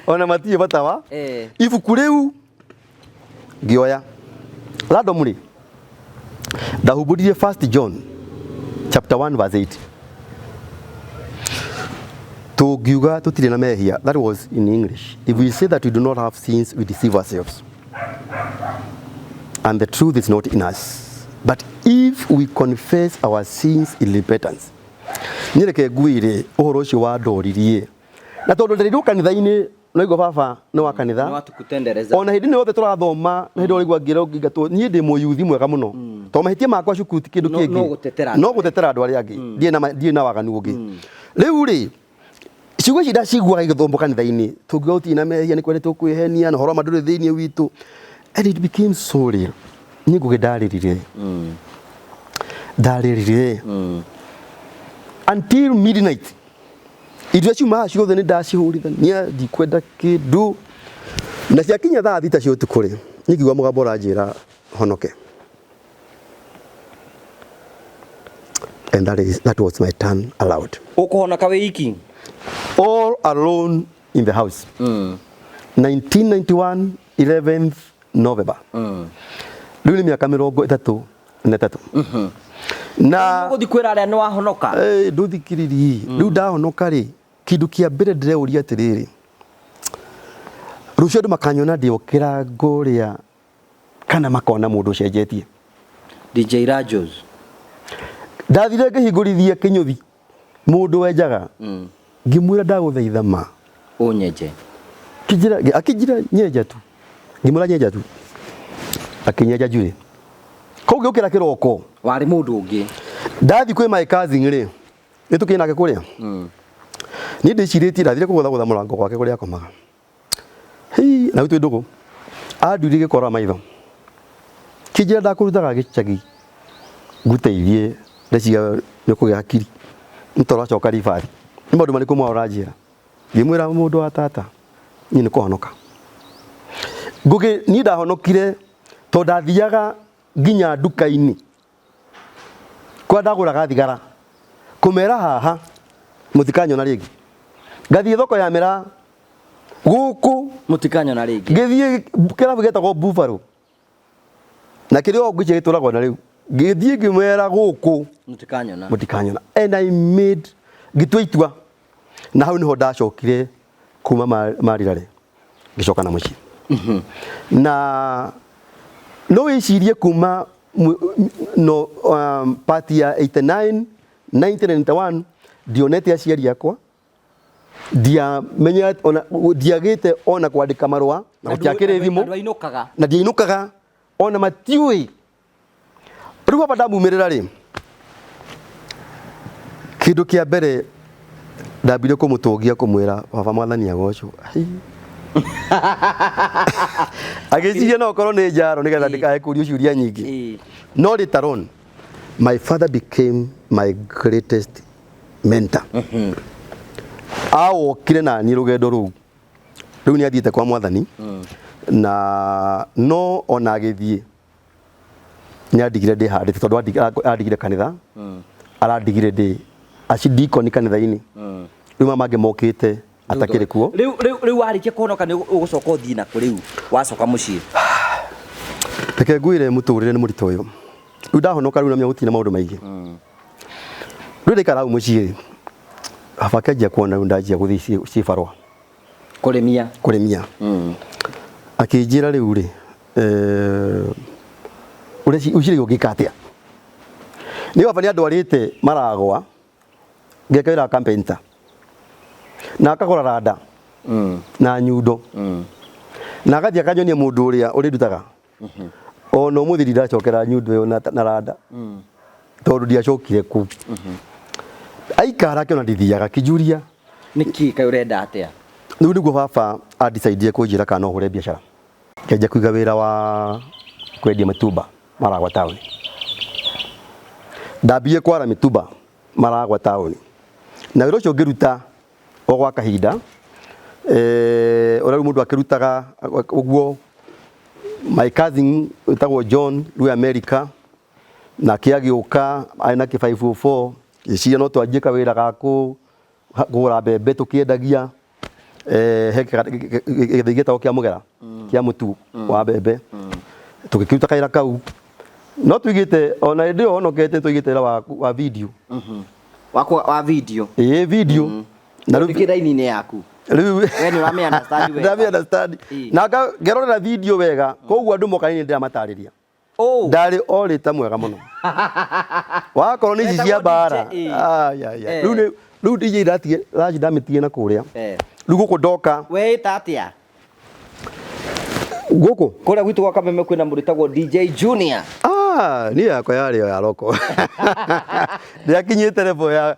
ona matie batawa ibuku riu ngioya randomly ndahuburirie 1 John chapter 1 verse 8 tugiuga tutire na mehia. That was in English. If we say that we do not have sins, we deceive ourselves and the truth is not in us. But if we confess our sins in repentance, nireke nguire uhoro ucio wa ndoririe na tondu ndiri kanitha-ini noigo baba no wa kanitha no watukutendereza ona hindi ni othe turathoma na hindi origwa ngira ngatwo nie ndi muyuthi mwega muno to mahitie makwa cukuru ti kindu kingi no gutetera andu aria angi ndie na waganu ungi riu ri ciugo cida ciguaga igithombo kanitha-ini tungiuga utina mehia ni kwendetwo kwihenia na horo manduri thiini witu, and it became so real. Ni ngugidaririre daririre until midnight. Irio ciuma ciothe ni ndacihurithania ndikwenda kindu na ciakinya thaa thita cio tukuri nigigwa mugambo uranjira honoke, and that was my turn allowed. Ukuhonoka wiki all alone in the house. 1991 11th November. Riu ni miaka 33 na guthikira aria ni wahonoka nduthikiriri riu ndahonoka ri kindu kia mbere ndireuria atiriri rucio ndu makanyona ndiokira nguria kana makona mundu cenjetie. DJ Rajos ndathire ngihingurithia kinyuthi mundu wenjaga ngimwira ndaguthaitha ma unyeje akijira nyeja tu ngimwira nyeja tu akinyeja jure ko giukira kiroko wari mundu ungi ndathi kwi my cousin ri nitukinake kuria ni ndiciritie ndathire kugutha murango gwake kuria akomaga hi na gutwi ndugu anduri gikora maitho kijira ndakurutaga gichagi guteithie ndaciga nikugia akiri ntora coka ribari ni maundu mariku mwa uranjira ngimwira mundu wa tata ni nikuhonoka ngugi ni ndahonokire to ndathiaga nginya nduka-ini kwa ndaguraga thigara kumera haha mutikanyona ringi ngathie thoko ya mera guku mutikanyona ringi ngithie kirabu getagwo Buffalo na kirio ngiche gituragwo na riu ngithie ngimera guku mutikanyona and I made gitwitua na hau niho ndacokire kuma marirare ngicoka na muci na no icirie kuma no party ya 89 1991 dionete aciari yakwa dia menya ona diagite ona kwandika marua na gutiakire thimu na ndiainukaga ona matiui riu baba ndamumirira ri kindu kia mbere ndambire kumutungia kumwira baba mwathani agocwo agiciria no korwo ni njaro nigetha ndikae kuria ciuria nyingi no later on my father became my greatest mentor. Awokire na ni rugendo ruu riu ni athiete kwa mwathani na no ona agithie ni andigire ndi handite tondu andigire kanitha arandigire ndi acidikoni kanitha-ini riu mamange mokite atakire kuo riu warikia kuhonoka ni ugucoka uthii na kuriu wacoka mucii reke ngwire muturire ni murito uyu riu ndahonoka riu na menya gutina maundu maingi riu ndikara mucii abakenjia kuona riu ndanjia guthii cibarwa kurimia akinjira riu ri uciri ugika atia ni baba ni andwarite maragwa ngekera campaigner na akagora rada na nyundo na agathia akanyonia mundu uria urirutaga ona umuthiri ndacokera nyundo yo na rada tondu ndiacokire ku aikara akiona ndithiaga kijuria niki kai urenda atia riu niguo baba adecide kunjira kana uhure biashara kenja kuiga wira wa kwendia mitumba maragwa town ndambie kwara mitumba maragwa town na wira ucio ngiruta o gwa kahinda ora mundu akirutaga uguo my cousin utagwo John rwe America na kiagiuka aina ki 504 iciria no twanjika wira gaku gura bebe tukiendagia githigita kia mugera kia mutu wa bebe tukikiruta kaira kau no tuigite ona ndio onokete tuigite wa video wa video video na rukira ini yaku yani rame understand we rame understand na ngerorera video wega koguo andu mokanini ndira matariria ndari orita mwega muno wakorwo ni cia bara ya riu DJ ndatie raji ndamitie na kuria riu guku ndoka we tatia guku kuria gwitu gwa Kameme kwina muritagwo DJ Junior ni yakwa yari ya roko ndakinyite level ya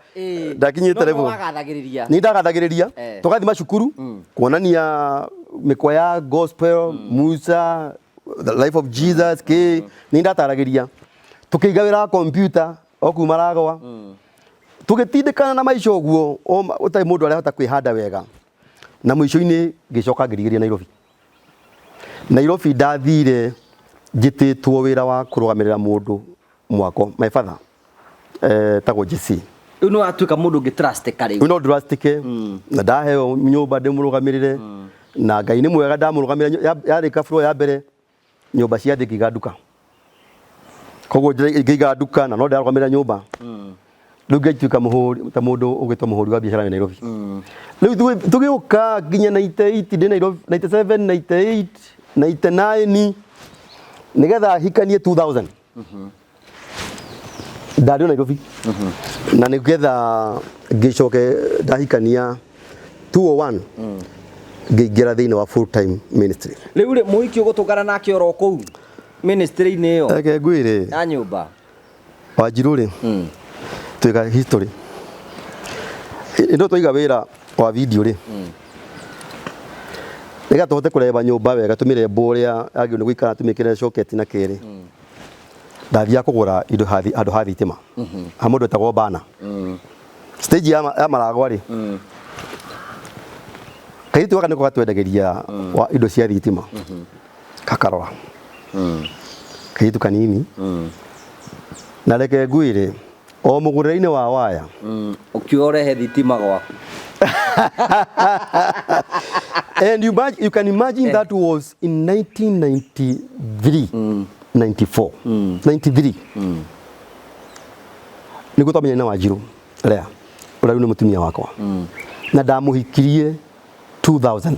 ndakinyite level ni ndagathagiriria tugathi macukuru kuonania mikwa ya gospel Musa the life of Jesus ke ni ndataragiria tukigawira computer okumaragwa tugitindikana na maisha oguo utai mundu arehota kwihanda wega na mwisho-ini gicoka ngirigiria Nairobi ndathire njititwo wira wa kurugamirira mundu mwako my father tago GC uno atuika mundu ngitrust kari uno trust ke na ndaheo nyumba ndimurugamirire na Ngai ni mwega ndamurugamirira yarika floor ya mbere nyumba cia thiki gaduka koguo ngiga duka na no ndarugamirira nyumba riu ngituika muhuri ta mundu ugitwa muhuri wa biashara Nairobi riu tugiuka nginya 98 ndi Nairobi 97 98 99 nigetha hikanie 2000 ndario Nairobi na nigetha ngicoke ndahikania 201 ngigira thiini wa full time ministry riu ri muhiki ugutungana nake oro kou ministry ini iyo eke ngwire na nyumba Wanjiru ri tuiga history ino tuiga wira wa video ri ega tuhote kureba nyumba wega tumire boria agio ni guikara tumikire socket na kere ndathia kugura indo hathi itima hamundu etagwo bana stage ya maragwa ri kaitu waka niko gatwendageria wa indo cia thitima kakarora kaitu kanini na reke ngwire o mugurira-ini wa waya ukiore thitima gwaku and you can imagine that was in 1993 94 93 niko twamenyana na Wanjiru rea uriu ni mutumia wakwa na ndamuhikirie 2000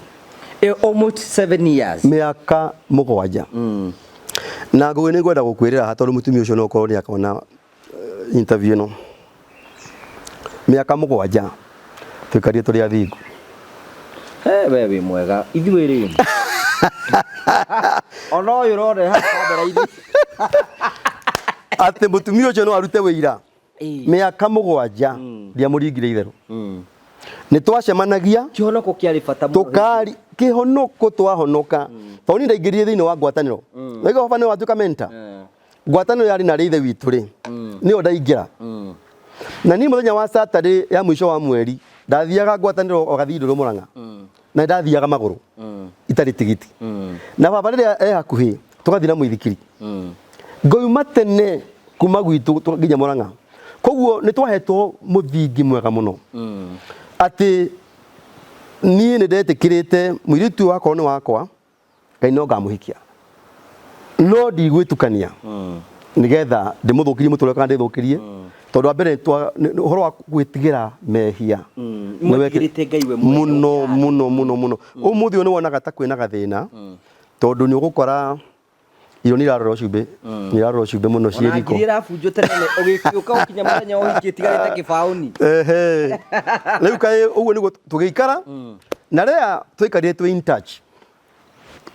almost 7 years miaka mugwanja na ngwe ni ngwenda gukwirira hatondu mutumia ucio no korwo ni akona interview no miaka mugwanja twikarie turi athingu we wi mwega ithuĩ ri ona ũyũ ũrore ha kamera-inĩ ati mutumia ucio no arute wira miaka mugwanja ndiamuringire itherũ ni twacemanagia kihonoko kiari bata tukari kihonoko twahonoka toni ndaingĩrire thĩinĩ wa ngwatanĩro wega baba nĩ watuĩka mentor ngwatanĩro yari na ithe witũ ri nĩyo ndaingĩra na ni muthenya wa Saturday ya mwisho wa mweri ndathiaga ngwatanĩro o gathindũrũ Mũrang'a na ndathiaga magũrũ itari tigiti na baba rĩrĩa hakuhĩ tugathii na mũithikiri ngoima tene kuma gwitũ nginya Mũrang'a koguo nĩ twahetwo mũthingi mwega mũno ati niĩ nĩ ndetĩkĩrĩte mũirĩtu wakwa nĩ wakwa Ngai no ngamũhikia no ndigwĩtukania nigetha ndimũthũkirie mũtũrĩre kana ndĩthũkirie tondu mbere uhoro wa gwĩtigĩra mehia muno umuthi ni wonaga ta kwina gathina tondu ni ugukora iro ni rarora cumbe muno ciiriko ona ngirirafunjo tene ugikiuka ukinya muthenya uhiki tigarite kibauni riu kai uguo niguo tugikara na ria twikarire twi in touch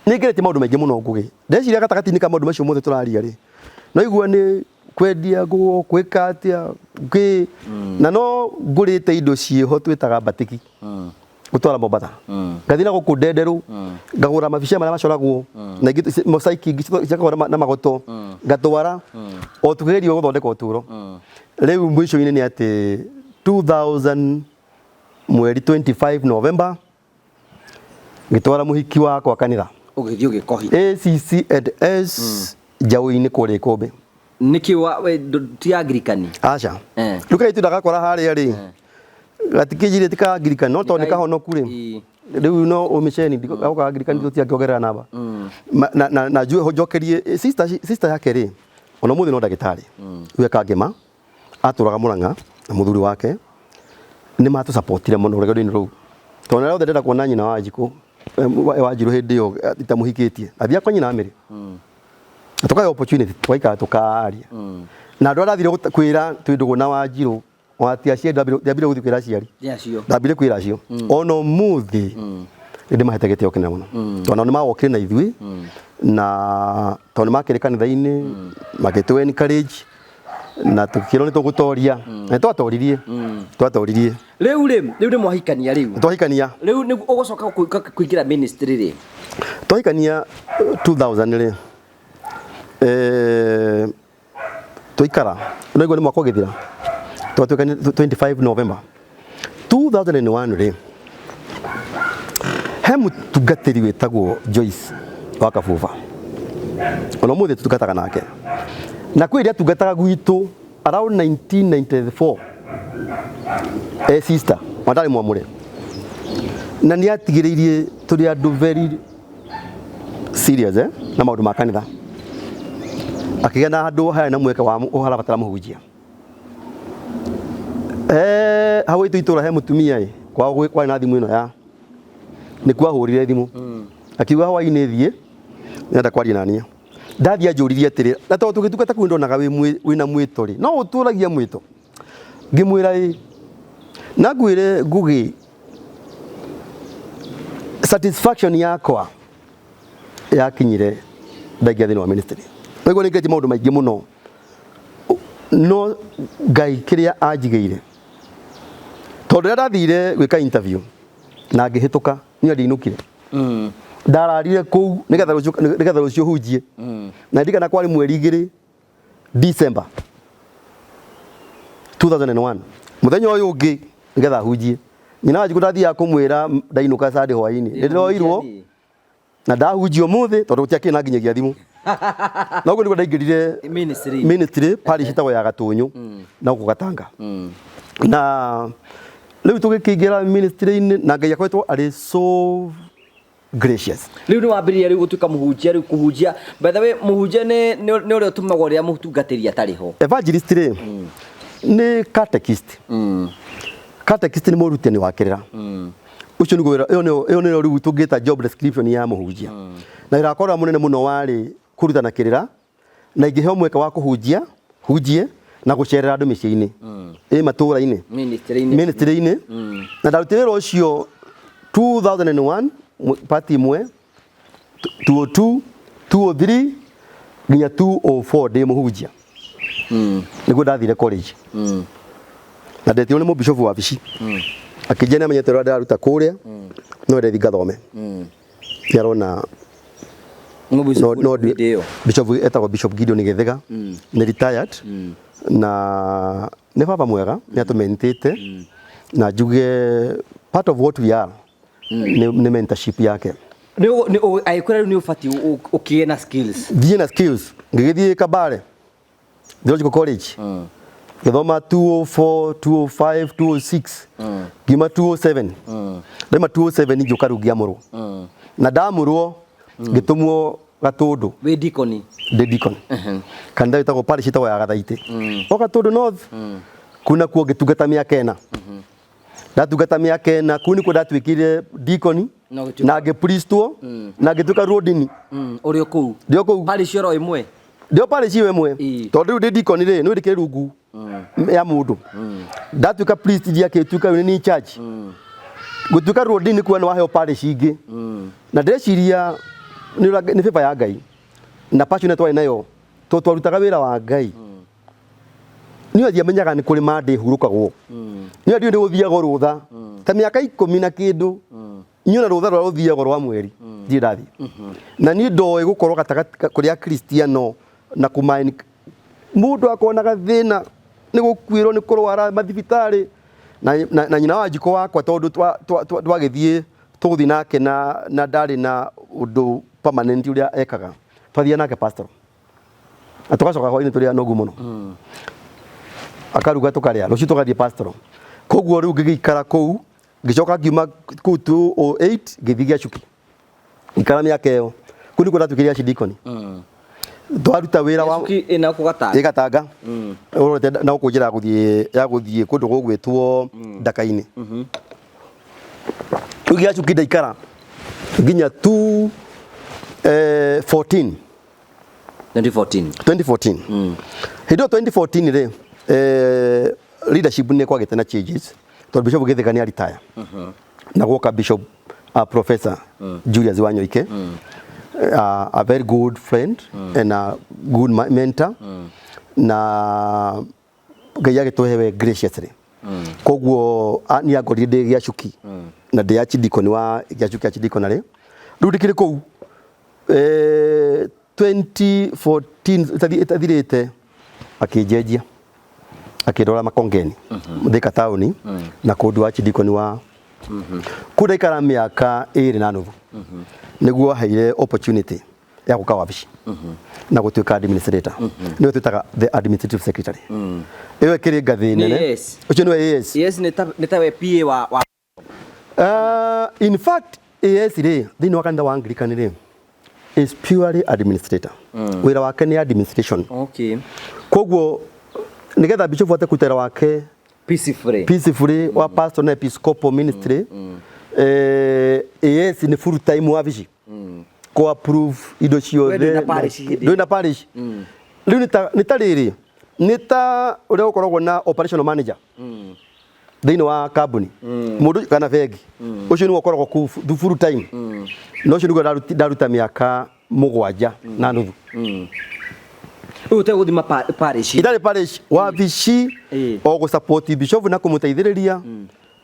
ningirite maundu maingi muno ngugi ndeciria gatagati-ini ka maundu macio mothe turaria ri no igua ni kwendia nguo kwika atia na no ngurite indo cieho twitaga batiki gutwara Mombasa ngathina guku ndenderu ngagura mabicia maria macoragwo na mosaiki ciakagura na magoto ngatwara o tugerio guthondeka uturo riu mwisho-ini ni ati 2000 mweri 25 November ngitwara muhiki wakwa kanitha ugithio gikohi ACCS Jawi-ini kuri Ikumbi niki we ti Anglikani acha ruka itu ndagakora haria ri gatikijire tika Anglikani no to nika honoku ri riu no umisheni ndikoka Anglikani tutiangiongerera namba na jue hojokerie sister yake ri ona muthi no ndagitari we kangema aturaga Murang'a na muthuri wake ni matu supportire muno rugendo-ini ruu tona rero ndenda kuona nyina wa Wanjiku Wanjiru hindi yo itamuhikitie athia kwa nyina amiri tukaye opportunity twaika tukaria na ndo arathire kwira twindugo na Wanjiru watia cie ndabire guthi kwira ciari ndabire kwira cio ono muthi ndi mahetegete okene muno tona ni mawokire na ithui na tona makire kanitha-ini magitwe encourage na tukiro ni tugutoria na twatoririe riu mwahikania riu ni ugocoka kuingira ministry ri twahikania 2000 ri tuikara niguo ni mwaka ugithira twatuikania 25 November 2001 ri he mutungatiri wetagwo Joyce wa Kabuba ona muthi tutungataga nake na kwiri atungataga gwitu around 1994 sister matari mwamure na ni atigiririe turi andu very serious na maundu ma kanitha akigana andu haya na mweka wa uhara batara muhunjia hawe itu itura he mutumia kwa na thimu ino ya ni kwa hurire thimu akiuga hawaini thie nenda kwaria nania ndathia njuririe atiri na to tugitungata kwindo naga wina mwito ri no uturagia mwito ngimwira na ngwire ngugi satisfaction yakwa yakinyire ndagia thini wa ministry nego ni ngeti maundu maingi muno no Ngai kiria anjigeire tondu ndathire gwika interview na ngihituka ni ndinukire ndararire kuu nigetha rucio hunjie na ndikana kwari mweri 2 December 2001 muthenya uyu ungi nigetha hunjie nyina Wanjiku ndathia kumwira ndainuka Sunday hwaini ndiroirwo na ndahunjio muthi tondu gutiakina nginyagia thimu na uguo niguo ndaingirire ministry parish itago ya Gatunyu na kugatanga na riu tugikingira ministry-ini na Ngai akoretwo ari so gracious riu ni wambiriria riu gutuika muhunjia riu kuhunjia by the way muhunjia ni uri utumagwo ria mutungatiri atari ho evangelist ri ni catechist catechist ni murutani wa kirira ucio ni gwira iyo ni riu tungita job description ya muhunjia na irakora munene muno wari kurutana kirira na ingiheo mweka wa kuhunjia na gucerera andu micii-ini matura-ini ministry-ini na ndarutire ucio 2001 party imwe 202 203 nginya 204 ndi muhunjia niguo ndathire college na ndetio ni mubishop wa bici akijana menyete ro ndaruta kuria no ndethi ngathome yarona bishop etagwo Bishop Gideon Githiga ni retired na ni baba mwega ni atumentete na juge part of what we are ni mentorship yake ni aikwira ni ufati ukiena skills ngigithie Kabale Theological College ngithoma 204 205 206 ngima 207 ndema 207 njuka rugia muru na ndamurwo ngitumwo Gatundu we deacon kanda itago parish itago ya Gathaiti o Gatundu North kuna kuo ngitungata miaka ena ndatungata miaka ena kuni ko ndatwikire deacon na ngipristwo na ngituka rodini urio kuu parish ro imwe ndio parish imwe tondu ndi deacon ri no ndike rungu ya mundu ndatuka priest dia kituka ni church gutuka rodini kuona waheo parish ingi na ndeciria ni favor ya Ngai na passion twari nayo twarutaga wira wa Ngai niyo thiamenyaga ni kuri mande hurukagwo niyo ndio nduguthiaga rutha ta miaka 10 na kindu nyona rutha rwa ruthiaga rwa mweri ndirathi na ni ndoe gukorwo gataga kuri a Kristiano na kumaini mundu akonaga thina ni gukwirwo ni kurwara mathibitari na nyina wa Njiko wakwa tondu twagithie tuguthi nake na ndari na undu permanent uria ekaga twathia nake pastor atugacoka hwaini turia nogu muno akaruga tukaria rucio tugathie pastor koguo riu ngigikara kou ngicoka ngiuma kou 208 ngithii Giacuki ikara miaka iyo kuni kuna tukiria cidikoni twaruta wira wa ina kugatanga igatanga urete na ukujira guthie kundu gugwitwo Ndakaini Giacuki ndaikara nginya 2014 hindo 2014 ri leadership ni kwagite na changes to Bishop Githika retire na gwoka Bishop Professor Julius Wanyoike a very good friend and a good mentor na Ngai agituhewe graciously koguo ni agorire ndi Giacuki na ndi achidikoni wa Giacuki achidikoni ri riu ndikiri kou 2014 itathirite akijejia akirora Makongeni Thika tauni na kundu achidikoni wa kuda ikara miaka 2 na nuthu niguo haire opportunity ya guka wabici na gutuika administrator niwe twitaga the administrative secretary iyo kiri ngathi nene ucio niwe yes ni tawe PA wa in fact ri thini wa kanitha wa Anglican ri is purely administrator wira wake ni administration koguo nigetha bishop ate kutera wake peacefully wa pastor na episcopal ministry ni full time wabici ko approve ido ciothe do na parish riu nita riri nita uria ukoragwo na operational manager thini wa company mundu kana bengi ucio ni ukoragwo ku full time no cio niguo ndaruta miaka 7 na nuthu ute guthima parish idare parish wabici o gu support bishop na kumuteithiriria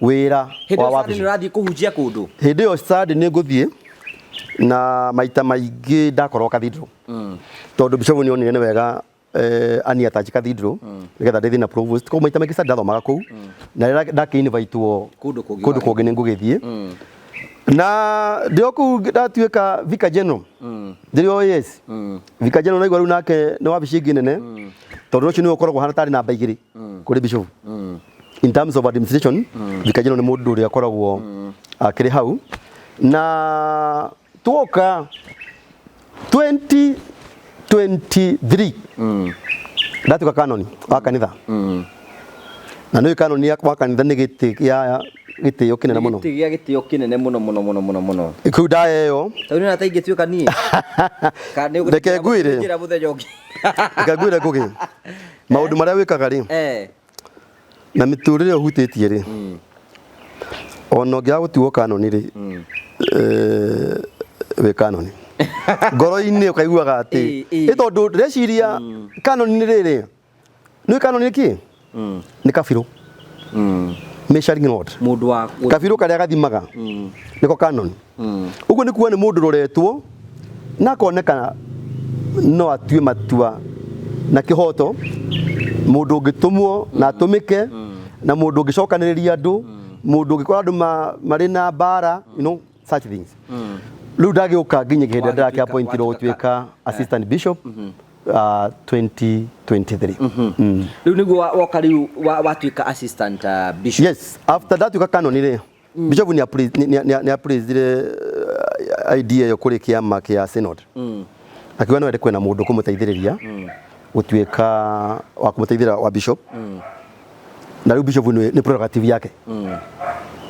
wira wa wabici nirathie kuhunjia kundu hindi yo start ni nguthie na maita maingi ndakorwo cathedral tondu bishop ni onire ni wega ani attach cathedral nigetha ndithi na provost ko maita maingi ndathomaga kou na ndake invitewo kundu kungi ni ngugithie na ndio kou ndatuika vicar general ndio vicar general naigwa riu nake ni wabici ingi nene tondu ucio ni ukoragwo hana tari namba 2 kuri bishop in terms of administration vicar general ni mundu uria akoragwo akiri hau na tuoka 2023 ndatuka kanoni wa kanitha na nä kanoni ya kwa kanitha nä gä yo kinene muno gä yo kinene muno ku ndae yo tau na taingä tuä kanie reke ngwire ngugi maundu maria wikaga ri na miturire uhutitie ri ono ngä gutuo kanoni ri we kanoni ngoro-inĩ ũkaiguaga atĩ ĩtondũ ndĩreciria kanoni rĩrĩ nĩ kanoni kĩ nĩ kabirũ measuring rod mũndũ wa kabirũ karĩa gathimaga nĩko kanoni ũguo nĩ kuga nĩ mũndũ roretwo na akoneka no atue matua na kĩhoto mũndũ ũngĩtũmwo na atũmĩke na mũndũ ũngĩcokanĩrĩria andũ mundu ngikora andu mari na bara such things riu ndagĩũka nginya ihinda ndĩrakĩ appointirwo gũtuĩka assistant bishop 2023 riu niguo woka riu watuĩka assistant bishop yes after that tuka kanoni ri bishop ni appraised idea yo kuri kiama kia synod akiwa no ende kwena mundu kumuteithĩrĩria gũtuĩka wa kumuteithĩrĩria wa bishop na riu bishop ni prerogative yake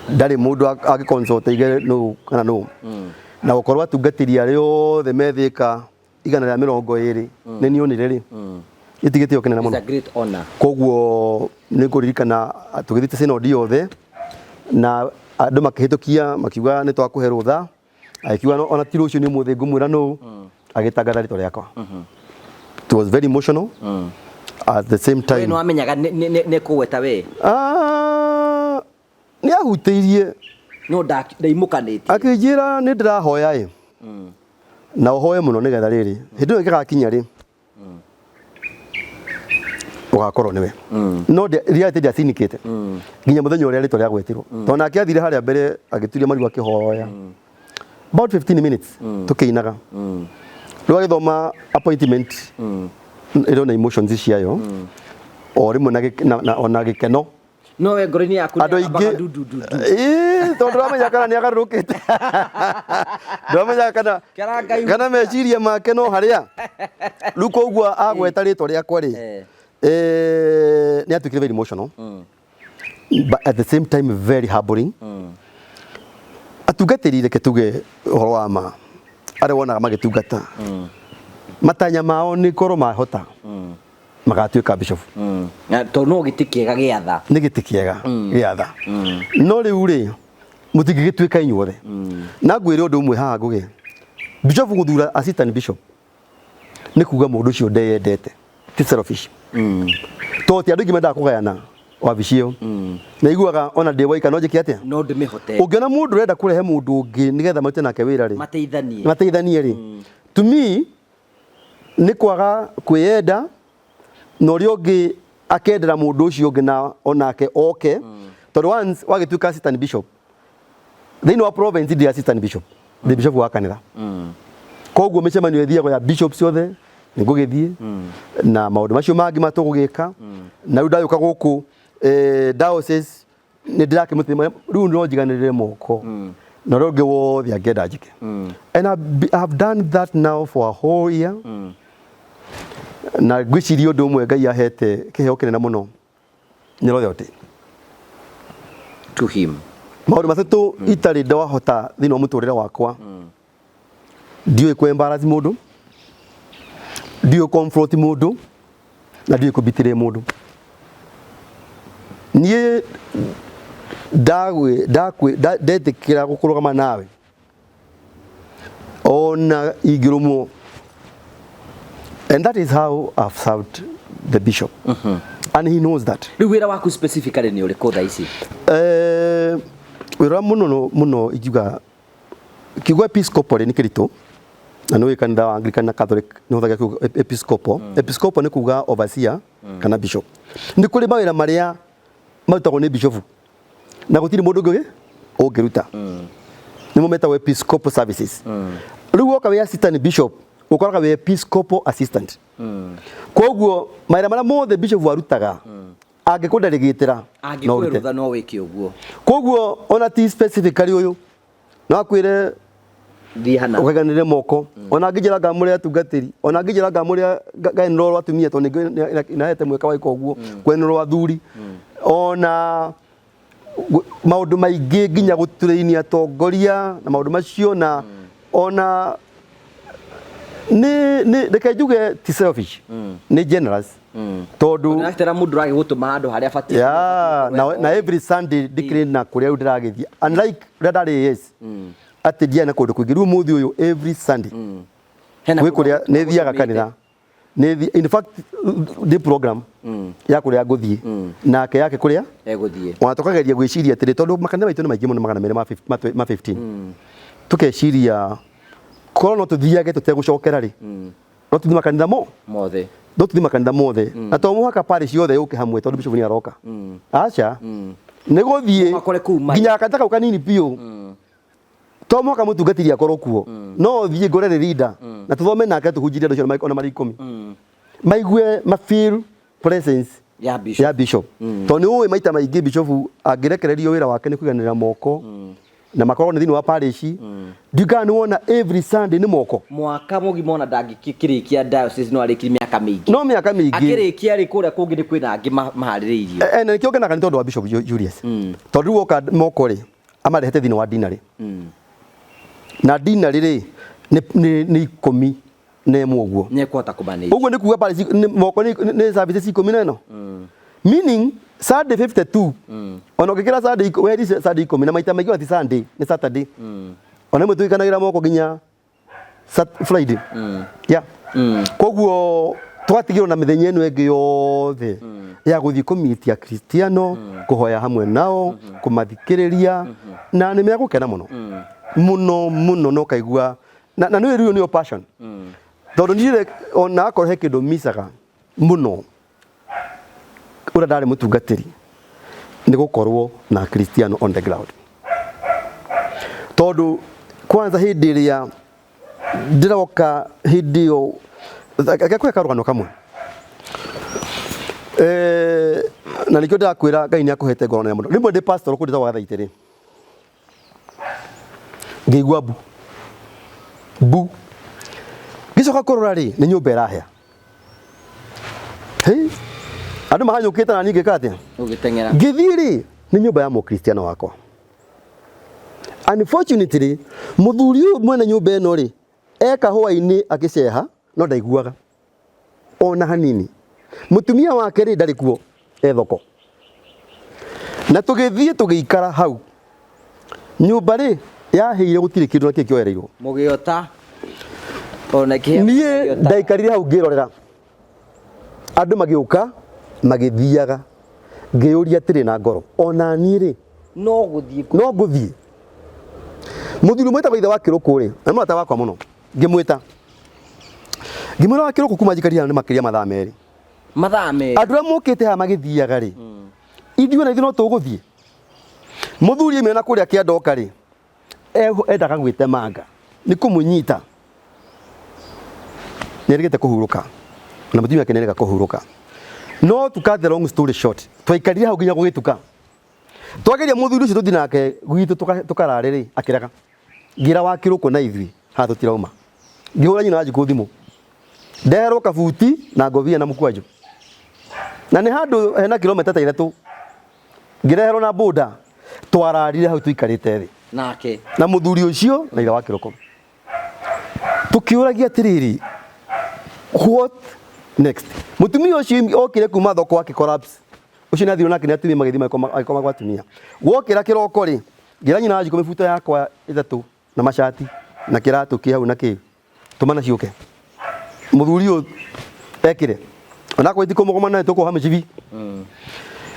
ndari mundu agiconsult ige no kana no na gukorwa tungatiria riothe methika igana rĩa 20 nĩ nionire ri itigitio kinene muno it's a great honor koguo nĩ kuririkana tugithite synod yothe na andu makihitukia makiuga nĩ twakuhe rutha akiuga ona tiro ucio nĩ muthi ngumwira no agitangatha rito riakwa it was very emotional at the same time no amenyaga nĩ kũgweta we nĩ ahutĩirie no ndaimukanĩtie akĩnjĩra nĩ ndĩrahoya na ũhoe mũno nĩgetha rĩrĩ hĩndĩ ĩyo ĩgĩgakinya rĩ ugakorwo niwe no reality dia sinikite nginya muthenya uria rito ria gwetirwo tona akiathire haria mbere agituria marigu akihoya about 15 minutes tukiinaga riu agithoma appointment iro na emotions ciayo o rimwe na gikeno no we ngoro-ini yaku abaga tondu ramenya kana ni agarurukite ndamenya kana meciria make no haria riu koguo agweta ritwa riakwa ri ni atuikire very emotional but at the same time very humbling atungatiri reke tuge horo wa ma are wonaga magitungata matanya mao ni korwo mahota magatuika bishop to no giti kiega giatha ni giti kiega giatha no riu ri mutingigituika inyuothe na ngwire undu umwe haha nguge bishop guthura assistant bishop ni kuga mundu ucio ndeyendete ti selfish to ti andu ingi mendaga kugayana wabici iyo na iguaga ona ndi waika no njiki atia no ndimihote ungiona mundu urenda kurehe mundu ungi nigetha marute nake wira ri mateithanie ri to me ni kwaga kwiyenda no ri ungi akendera mundu ucio ungi na onake oke tondu once wagituika assistant bishop thini wa province ndi assistant bishop ndi bishop wa kanitha koguo micemanio ithiago ya bishop ciothe ngugithie na maundu macio mangi matugugika na riu ndayuka guku diocese ni ndirake mutima riu no njiganirire moko na roge wothe angenda njike and I have done that now for a whole year na gwiciria undu umwe Ngai ahete kiheo kinene muno ni royote to him maundu matatu itari ndawahota thini wa muturire wakwa ndiwe ku embarrass mundu ndiwe confront mundu na ndiwe kubitire mundu nie ndetikira gukurugama nawe ona igirumo and that is how I've served the bishop and he knows that riu wira waku specifically ni uriku tha ici wira muno ijuga kigwa episcopal ni kirito na no ikanitha wa Anglican na Catholic no thaga ku episcopal ni kuga overseer kana bishop ni kuri mawira maria matagwo ni bishop na gutiri mundu ngi ungiruta ni mumeta episcopal services riu woka we assistant bishop ukoraga we episcopal assistant koguo mawira maria mothe bishop warutaga angikundarigetera no urutha no wiki uguo koguo ona ti specifically uyu no akwire thihana ukaganire moko ona ngijira ngamuri atungatiri ona ngijira ngamuri gainro atumia to ni inahete mweka wa ikoguo kwenro athuri ona maundu maingi nginya gutureinia atongoria na maundu macio na ona ni reke njuge ti selfish ni generous tondu natera mundu ragi gutuma handu haria fati na every Sunday dikire na kuria ndiragithia unlike radari yes ati dia na kundu kugiru muthi uyu every Sunday we kuria ne thiaga kanitha ne in fact the program ya kuria guthie nake yake kuria eguthie watokageria gwiciria atiri tondu makanitha maitu ni maingi muno magana mere ma 15 tukeciria korwo no tuthiage tutegucokera ri no tuthi makanitha mothe no tuthi makanitha mothe na to muhaka parish yothe yuke hamwe tondu bishop ni aroka acha ni guthie nginya kataka ukanini pio to muhaka mutungatiria korwo kuo no thie ngorere leader na tuthome nake tuhunjirie ndocio ona mari 10 maigue ma feel presence ya bishop to ni uwe maita maingi bishop angirekererio wira wake ni kuiganira moko na makorwo ni thini wa parish ndiga ni wona every Sunday ni moko mwaka mugima ona ndangikirikia diocese no arikiri miaka mingi no miaka mingi akirikia ri kuria kungi ni kwina angi mahaririirio ene kio kenaga ni tondu wa bishop Julius tondu woka moko ri amarehete thini wa dinari na dinari ri ni 10 ne muguo ne kwata kumanage uguo ni kuga parish moko ni services 10 neno meaning Sunday 52 ona ukikira Sunday weri Sunday 10 na maita maingi ati Sunday ni Saturday ona mwe tuikanagira moko ginya Friday yeah koguo twatigirwo na mithenya eno engi yothe ya guthii kumitia Kristiano kuhoya hamwe nao kumathikiriria na ni megukena muno no kaigua na ni riu ni passion tondu ni ona akorhe kindu misaga muno ura ndari mutungatiri ni gukorwo na Cristiano on the ground tondu kwanza hindi iria ndiroka hindi yo gakwe karugano kamwe na nikyo ndakwira Ngai ni akuhete ngoro ya mundu rimwe ndi pastor kuri tawa thaitiri ngigwa bu gicoka kurora ri ni nyumba irahia andu mahanyukite na ninge kate ugitengera ngithiri ni nyumba ya Mukristiano wakwa. Unfortunately muthuri uyu mwene nyumba eno ri eka hwaini akiceha no ndaiguaga ona hanini. Mutumia wake ri ndari kuo ethoko na tugithie tugiikara hau nyumba ri yaheire gutire kindu na kikioereirwo mugiota ona kia nie ndaikarire hau ngirorera andu magiuka magithiaga ngiyuria tiri na ngoro ona nie ri no guthie muthuri mwita ithe wa Kiruku ri na mwata wakwa muno ngimwita wa Kiruku kuma jikaria ni makiria mathaa meri andu a mukite ha magithiaga ri ithuĩ na ithuĩ no tuguthie muthuri ime na kuria kiandoka ri endaga gwitemanga ni kumunyita nerigete kuhuruka na mutumia wake nerega kuhuruka no to cut the long story short twaikarire hau nginya gugituka twageria muthuri ucio tuthi nake gwitu tukarare ri akiraga ngira wa Kiruku na ithuĩ ha tutirauma ngihura nyina ajiku thimu nderwo kabuti na ngovia na mukwanjo na ni handu hena kilomita ta 3 ngireherwo na boda twararire hau tuikarite thi nake na muthuri ucio na ithe wa Kiruku tukiuragia tiriri what next mutumia ucio okire kuma thoko wake collapse ucio ni athiro nake ni atumia magithima akoma kwa atumia wokira kiroko ri ngira nyina aji mifuto yakwa ithatu na mashati na kiratu kihau na ki tumana ciuke muthuri uyu ekire ona kwa itiko mugoma nae tuko hame civi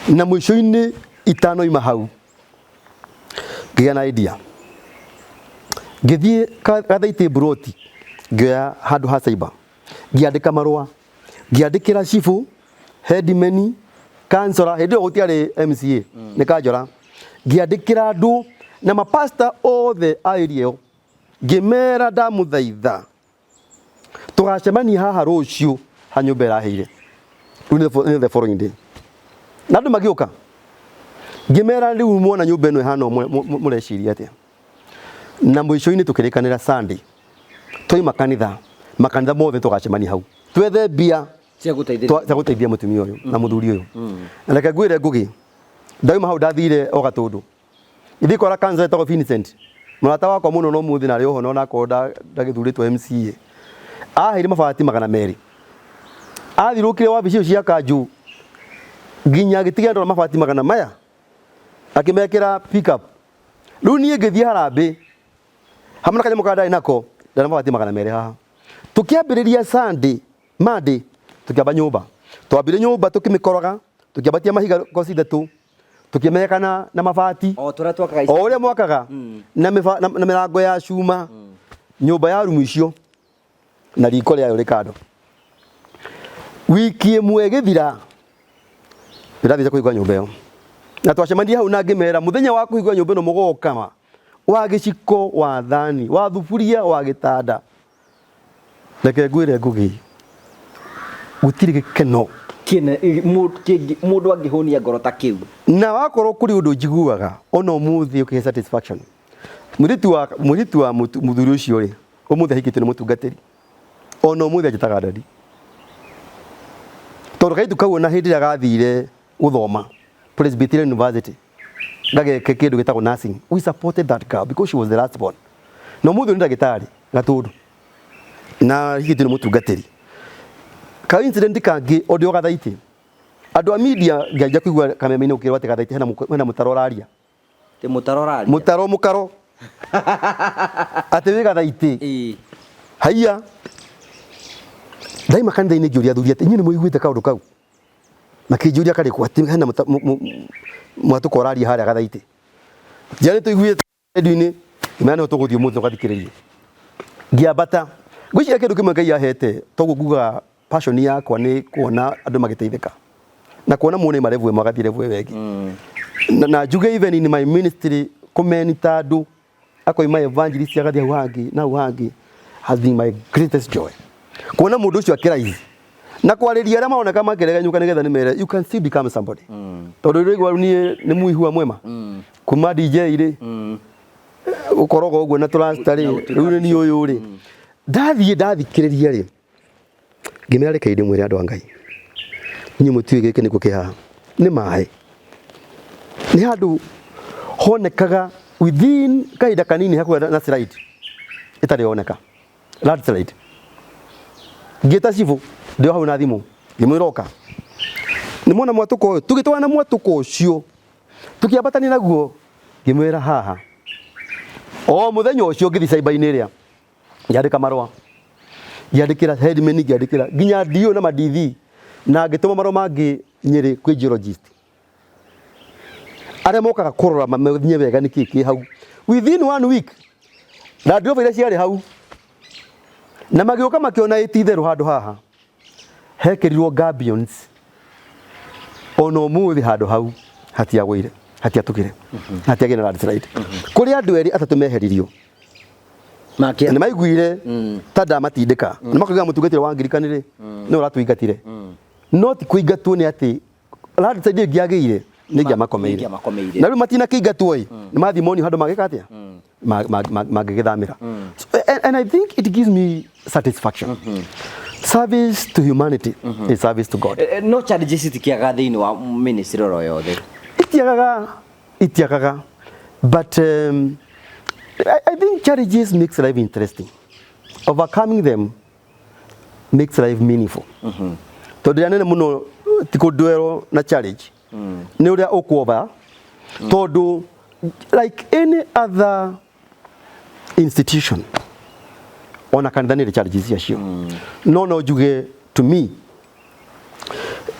na mwisho-ini itano ima hau ngia na idea ngithie gathaiti broti ngia handu ha cyber ngiandika marua ngiandikira chifu headman kansora hindi gutiari MCA ni kanjora ngiandikira andu na mapasta othe airio ngimera ndamuthaitha tugacemania haha rucio ha nyumba iraheire riu the following day na andu magiuka ngimera riu muona nyumba eno ihana mureciria atia na mwisho-ini tukirikanira Sunday twa makanitha mothe tugacemania hau twethe bia cia guteithia mutumia uyu na muthuri uyu na reke ngwire ngugi ndauma hau ndathire o Gatundu ithi kora kanza etagwo Vincent murata wakwa muno no muthi na ri uho no nako ndagithuritwo MCA aheire mabati 200 athirukire wabici cia Kanju nginya gitigia ndora mabati 100 maya akimekira pickup riu nie ngithie harambe hamna kanya mukanda inako ndana mabati 200 haha tukiambiriria Sunday Monday tukiamba nyumba twambire nyumba tukimikoroga tukiambatia mahiga kosi ithatu tukimekana na mabati o turia twakaga o uria mwakaga na mirango ya cuma nyumba ya rumu icio na riko rĩa rikado wiki imwe githira ndathire kuigwa nyumba ĩyo na twacemania hau na ngimera muthenya wa kuigwa nyumba ĩno mugoka wa giciko wa thani wa thufuria wa gitanda reke ngwire ngugi gutiri gikeno mundu angihunia ngoro ta kiu na wakorwo kuri undu njiguaga ona umuthi ukihe satisfaction muritu wa muthuri ucio ri umuthi hikite ni mutungatiri ona umuthi ajitaga ndadi tondu kaitu kau na hindi agathire guthoma Presbyterian University ndageke kindu gitagwo nursing we supported that girl because she was the last born no muthi ni ndagitari Gatundu na hikite ni mutungatiri ka incident kangi audio gathaiti andu a media ngianja kuigua kameme-ini ukirwa ati gathaiti hena mutaroraria te mutaroraria mukaro ati wi gathaiti haiya ndaima kanitha-ini ngiuria thuri ati inyu ni muiguite kaundu kau na kinjuria kari kwa ati hena mwatukoraria haria gathaiti jani tuiguite radio-ini imani tuguthio mutho gathikiririe ngiambata gwiciria kindu kimwe Ngai ahete toguo nguga passion yakwa ni kuona andu magiteithika na kuona muone marevu magathire level wegi na njuge even in my ministry commenta andu akoima evangelist agathi hangi na hangi has been my greatest joy kuona mundu ucio akiraizi na kwariria ara maoneka makereganyuka nigetha nimere you can still become somebody tondu rigwa ni muihua mwema kuma DJ ri ukoroga uguo na turastari riu ni uyu ri ndathikiriria ri ngimera rekeire mwire andu angai nyi mutui gike niko kiha ni mai ni handu honekaga within kaida kanini hakuwa na slide itari oneka large slide geta sifu ndio hau na thimu ngimwiroka ni mona mwatuko tugitwana mwatuko ucio tukiambatani naguo ngimwira haha o muthenya ucio ngithi cyber-ini ria yandika marwa yandikira headman yandikira ginya dio na madithi na ngituma marwa mangi Nyeri kwi geologist are mokaga kurora mamenye wega niki hau within 1 week na ndio vile ciari hau na magioka makiona ititherũ handu haha hekerirwo gabions ono muthi handu hau hatiagwire hatiatukire hatiagire na slide kuri andu eri atatumeheririo make ni maiguire tada matindika ni makaga mutungatire wa ngirikanire ni uratuingatire not kuingatwo ni ati land slide ngiagire ni ngia makomeire na riu matina kiingatwo ni mathimoni handu magikatia magigithamira and I think it gives me satisfaction service to humanity is service to God no challenges itikiaga thiini wa ministry ro yothe itiagaga but I think challenges makes life interesting overcoming them makes life meaningful tondu nene muno tikudwero na challenge ni uria ukuova tondu like any other institution ona kanithani challenges yacio no juge to me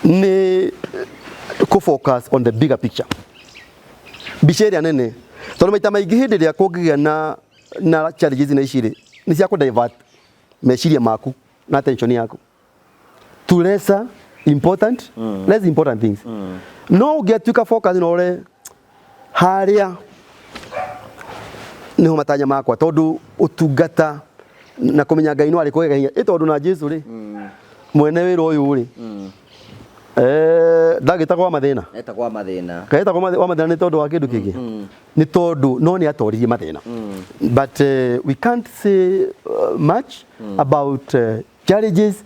ni ko focus on the bigger picture bisheri anene tondu maita maingi hindi ria kungigia na challenges na iciri ni cia ku divert meciria maku na attention yaku to less important things no get you focus no re haria niho matanya makwa tondu utungata na kumenya Ngai no ari kwega hinya itondu na Jesu ri mwene wira uyu ri ndagitagwa mathina etagwa mathina kaitagwa mathina ni tondu wa kindu kingi ni tondu no ni atoririe mathina but we can't say much about challenges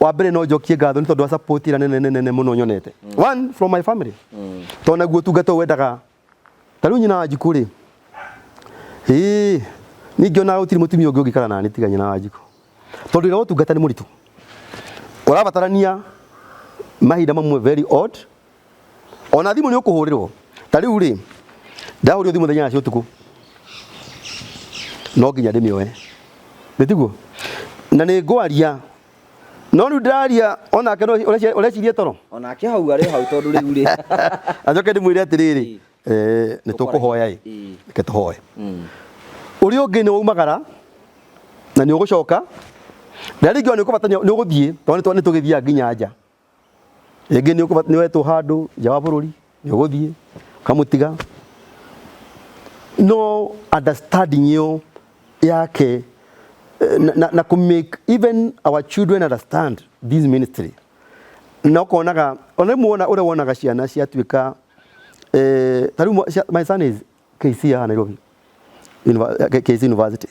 wa mbere no njokie ngatho ni tondu wa support ira nene muno nyonete one from my family tona guo tungato wendaga taru nyina Wanjiku ri ni ngiona utiri mutumia ungi ugikara nani tiga nyina Wanjiku tondu ira utungata ni muritu urabatarania mahinda mamwe very odd ona thimu ni ukuhurirwo tariu ri ndahurio thimu thenya cio tuku no nginya ndimioe nditiguo na ni ngwaria no riu ndaria ona ke no urecirie toro ona ke hau ari hau tondu riu ri ajoke ndimwire atiriri ni tukuhoya ke tuhoye uri ungi ni umagara na ni ugucoka na ringi ni ukubatania ni uguthie tondu ni tugithia nginya nja ringi ni ukubatania wetu handu nja wa bururi ni uguthie kamutiga no understanding you yake na ku make even our children understand this ministry na konaga ona muona ure wonaga ciana ciatuika taru my son is KC ya Nairobi KC University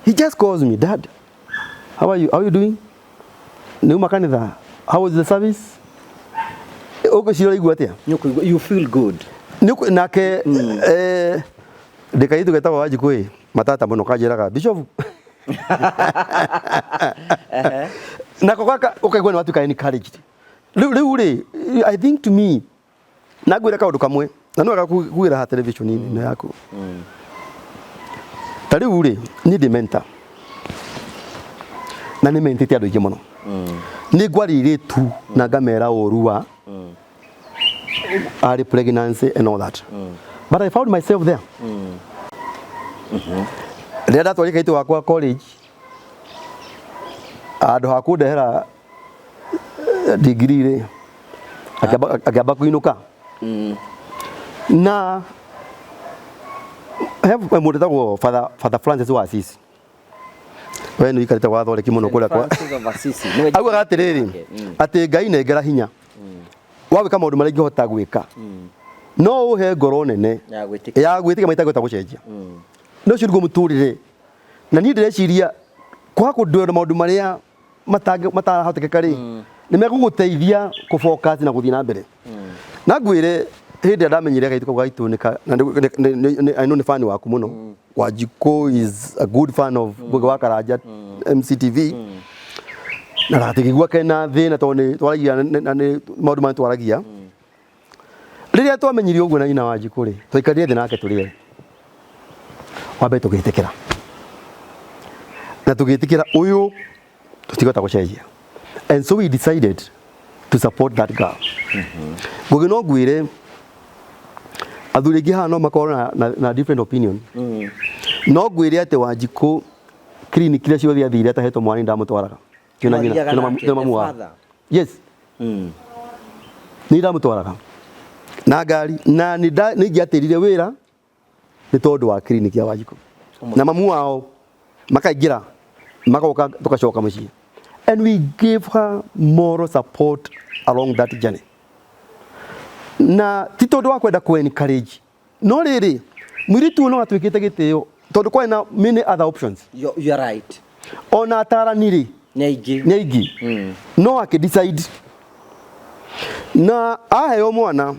he just calls me dad how are you doing ni makanitha how was the service uko shiro igwatia you feel good nake ndikaitu getawa Wanjiku matata muno kanjiraga bishop na kokaka ukaigwa ni watu ka encouraged riu ri I think to me nagwira kaundu kamwe na no gakugira ha television ni yaku tariu ri ni di mentor na ni mentete andu ingi muno ni ngwarire tu na ngamera urua early pregnancy and all that but I found myself there rĩrĩa ndatwarire kaitũ wakwa college andũ ha kũndehera degree rĩ akaba kuinuka na have mundu tagwo Father Francis wa Assisi we ni ikarita wathoreki muno kuria kwa agwa gatiriri ati Ngai negera hinya wawika maundu maria ingihota gwika no uhe ngoro nene ya gwitikia maita gwita gucenjia no ciugo muturire na ni ndireciria kwa kundwira maundu maria matahotekeka ri ni meguguteithia ku focus na guthii na mbere na ngwire hindi ndamenyire gaituko gaitunika na I know ni fan waku muno Wanjiku is a good fan of Ngugi wa Karanja MCTV na ratigigwa kena thina toni twaragia na ni maundu ma twaragia riria twamenyirie uguo na ina Wanjiku ri twikarire thi nake turire wambe tugitikira na tugitikira uyu tutigota gucenjia and so we decided to support that girl Ngugi no ngwire athuri ingi hano makorwo na different opinion no ngwire ate Wanjiku clinic ile ciothe athire atahetwo mwana ndamutwaraga kina nyina mamu wa yes ni ndamutwaraga na ngari na ni ngiatirire wira ni tondu wa clinic ya Wanjiku na mamu wao makaingira makoka tukacoka mucii and we gave her moral support along that journey na ti tondu wa kwenda ku encourage no riri mwiritu no atwikite gitio tondu kwa na many other options you are right ona ataraniri nyaigi no akidecide na aheo mwana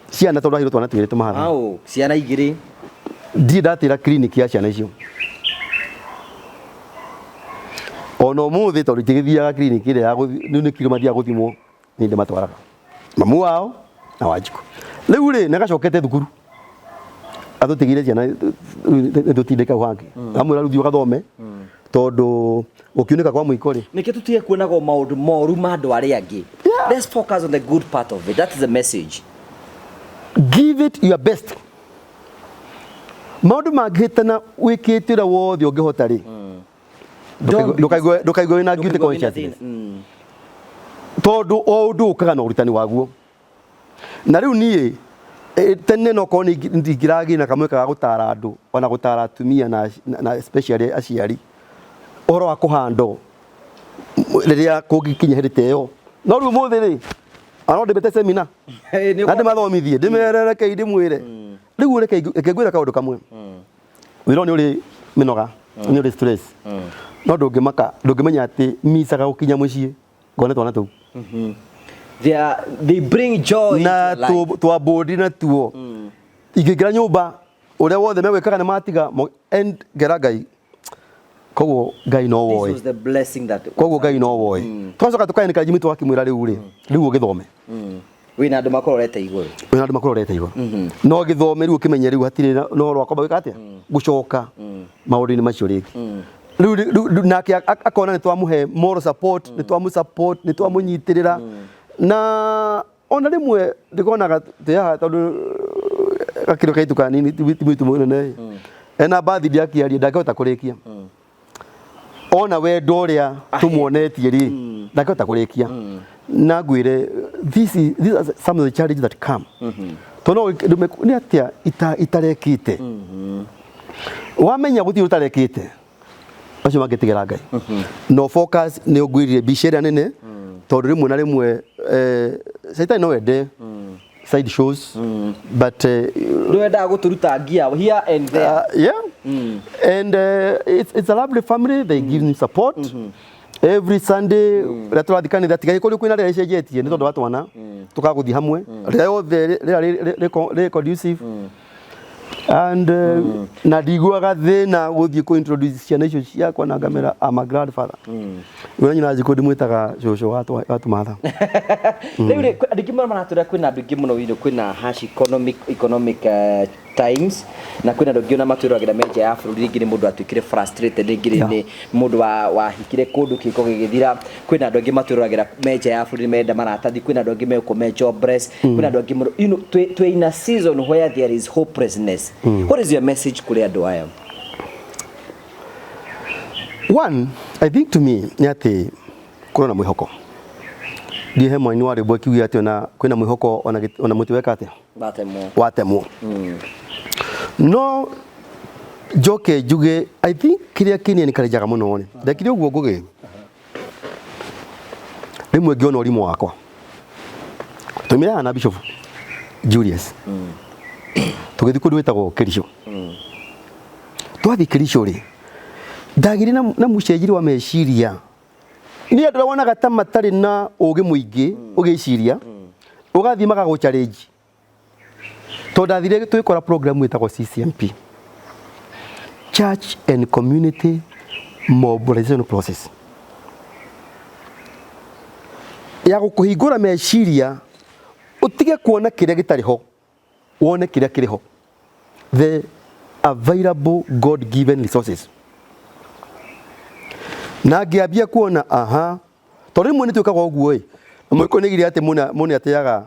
ciana tondu ahiro twana twire tumahara au ciana igiri ndi ndatira clinic ya ciana icio ono muthi tondu tigithiaga clinic ile ya ni kilomathia guthimwo ni ndi matwaraga mamu wao na Wanjiku riu ri nagacokete thukuru atutigire ciana tutindika wangi amwira ruthio gathome tondu ukiunika kwa muiko ri nike tutige kuonaga maundu moru ma andu aria angi let's focus on the good part of it that is the message give it your best maundu mangihitana wikitira wothe ungihota ri ndukaigwe na guilty conscience tondu o undu ukaga na uritani waguo na riu nie tene no ko ndigiragi na kamwe ka gutara andu ona gutara atumia na especially aciari oro wa kuhando riria kungikinya hirite yo no riu muthi ri ano ndibete semina na ndimathomithie ndimerereke ndimwire riu reke ngwira kaundu kamwe wiro ni uri minoga ni uri stress no ndungimenya ati misaga gukinya mucii ngone twana tu they bring joy na to body na tuo igigira nyumba uria wothe megwikaga na matiga and geragai koguo Ngai no woi this was the blessing that koguo Ngai no woi twacoka tukaineka jimi twakimwira riu ri riu githome wina andu makororete iguru no githome riu kimenye riu hatire no rwakwa wika atia gucoka mauri ni macio rigi riu nake akona ni twamuhe moral support ni twamu support ni twamunyitirira na ona rimwe ndikonaga tia tondu gakiro kaitu kanini timitu munene ena bathi ndiakiaria ndakahota kurikia ona we ndoria tumuonetie ri ndakahota kurikia na ngwire these are some of the challenges that come tono ni atia itarekite wamenya guthi utarekite acio magitigera Ngai no focus ni ugwirire bicera nene tondu rimwe na rimwe Satan no ende side shows but ndwenda guturuta ngia here and there and it's a lovely family they give me support every Sunday raturathikani that gai kuri kwina recenjetie ni tondu watwana tukaguthi hamwe reo the conducive and na ndigwaga thina guthii ku introduce ciana icio ciakwa na ngamera ama grandfather wena nyina Wanjiku ndimwitaga cũcũ watu matha riu andikimara maratura kwina andu ingi muno wino kwina harsh economic times na kwina andu ingi na matwiragira meja ya bururi ringi ni mundu atwikire frustrated ringi ni mundu wa hikire kundu kiko gigithira kwina andu ingi matwiragira meja ya bururi menda maratathi kwina andu ingi meko jobless kwina andu ingi you know twe in a season where there is hopelessness what is your message kuri andu aya one I think to me ni ati kuna na mwihoko ndihe mwani wari bwa kiugi ati ona kwina mwihoko ona muti weka ati watemwo no joke juge I think kiria kinia ni karijaga muno ni ndakiri uguo ngugi rimwe ngiona urimu wakwa tumira na Bishop Julius tugithi kundu witagwo Kirisho twathi Kirisho ri ndagiri na mucenjiri wa meciria ni andu wonaga ta matari na ugi muingi ugiciria ugathi magago challenge to ndathire twikora program witagwo CCMP Church and Community Mobilization Process ya gukuhingura meciria utige kuona kiria gitari ho wone kiria kiri ho the available God given resources na ngiambia kuona aha tori mwe nitukaga oguo ĩ mwiko nigire ati muna ateaga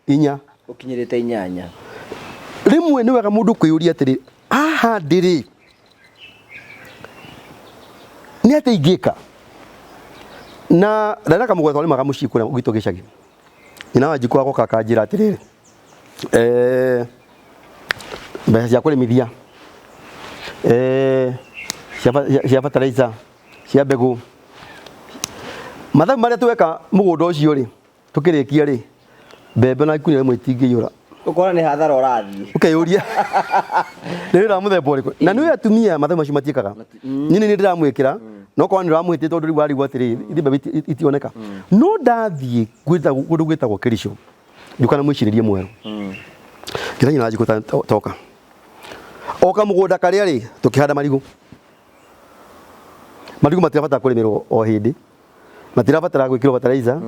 inya ukinyirite inyanya rimwe ni wega mundu kwiyuria atiri aha ndiri ni ate igika na ndaraka mugwetho ari maga mucikura ugito gicagi ina wajikwa goka kanjira atiri mbeca cia kurimithia cia fertilizer cia mbegu mathabu maria tweka mugunda ucio ri tukirikia ri mbembe na ikunire mwitingiyura ukora ni hathara urathi ukeyuria ndira muthemba uriku na niwe atumia mathabu macio matiekaga nini ni ndiramwikira no kwa ndiramwite tondu ri wari gwatiri mbembe itioneka no ndathie gwita gundu gwitagwo Kirisho ndukana mwiciririe mweru kiranya na jiko toka oka mugunda karia ri tukihanda marigu matirabata kurimirwo o hindi matirabatara gwikirwo fertilizer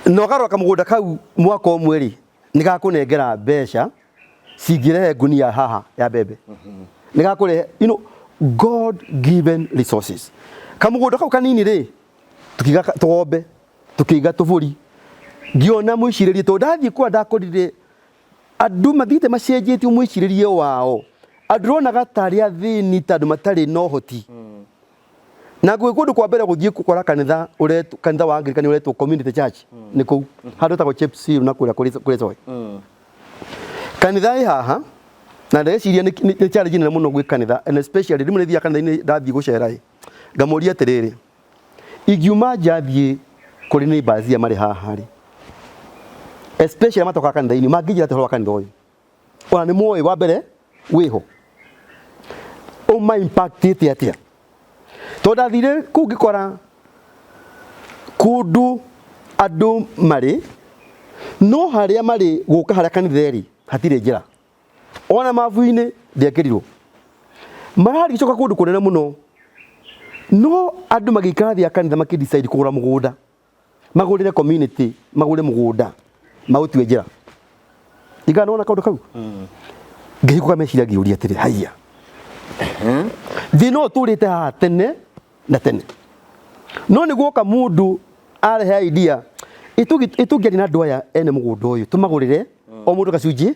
no garoka mugunda kau mwaka omwe ri nigakunengera mbeca cingire ngunia haha ya mbembe nigakure God given resources kamugunda kau kanini ri tukiga tugombe tukiga tuburi ngiona mwiciririe to ndathie kwa ndakorire andu mathite macenjetie mwiciririe wao andu ronaga tari athini tandu matari no hoti na kundu kwa mbere guthie gukora kanitha wa Anglican uretwo community church ni ku handu ta go Chepsir na kura kuri zoe kanitha haha na ndeciria ni challenge nene muno gwi kanitha and especially rimwe thia kanitha ni ndathie gucera ngamuria atiriri igiuma jathie kuri ni bazia mari haha ri especially matoka kanitha ini magijira te kanitha uyu ona ni moyo wa mbere wiho o my impact ite to ndathire kungikora kundu andu mari no haria mari guka haria kanitheri hatire njira ona mavuine ndiakirirwo marari gicoka kundu kunene muno no andu magikara thia kanitha makidecide kugura mugunda magurire community magure mugunda mautwe njira igana ona kaundu kau ngikuka meciria ngiuria atiri haiya thino turite ha tene na tene no ni guoka mundu arehe idea itugiari na ndoya ene mugunda uyu tumagurire o mundu gacunji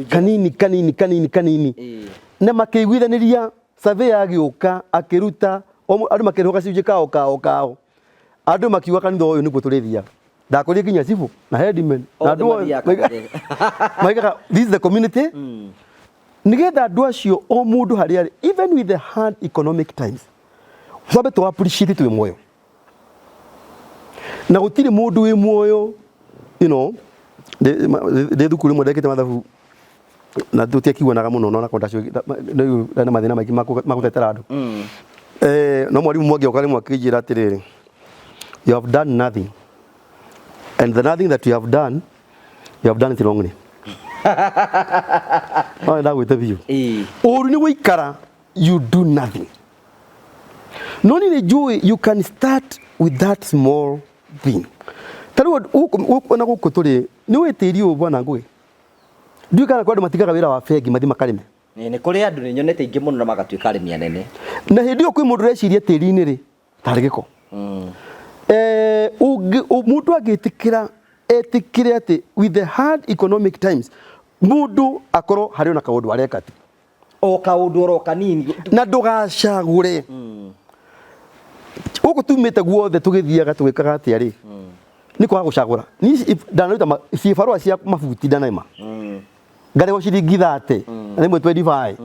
kanini na makiguithaniria survey agiuka akiruta andu makiruka gacunji kao andu makiuga kanitha uyu niguo turithia ndakorie kinya cibu na headman na andu maigaga this is the community nigetha andu acio o mundu haria even with the hard economic times twabe to appreciate twi moyo na gutiri mundu wi moyo de thukuru mwe ndekite mathabu na tutia kiwonaga muno no na konda cio na mathina maingi magutetera andu no mwarimu mwangi okari mwakijira atiriri you have done nothing and the nothing that you have done it wrongly that with you or ni wikara you do nothing no ni joy you can start with that small thing taru na gukuturi ni wetirio bwana ngui ndikara kwa matigaga wira wa fegi mathi makarime ni kuri andu ni nyonete ingi muno na magatuika arimi anene na hindi okwi mundu reciria tiri-ini ri tari giko mundu agitikira etikire ati with the hard economic times mundu akoro hari na kaundu areka ti o kaundu ro kanini na ndugacagure uko tumite guothe tugithiaga tugikaga ati ari ni kwa gucagura ni ndanaruta cibarua cia mabuti ndanaima ngarego ciringi 30 na imwe 25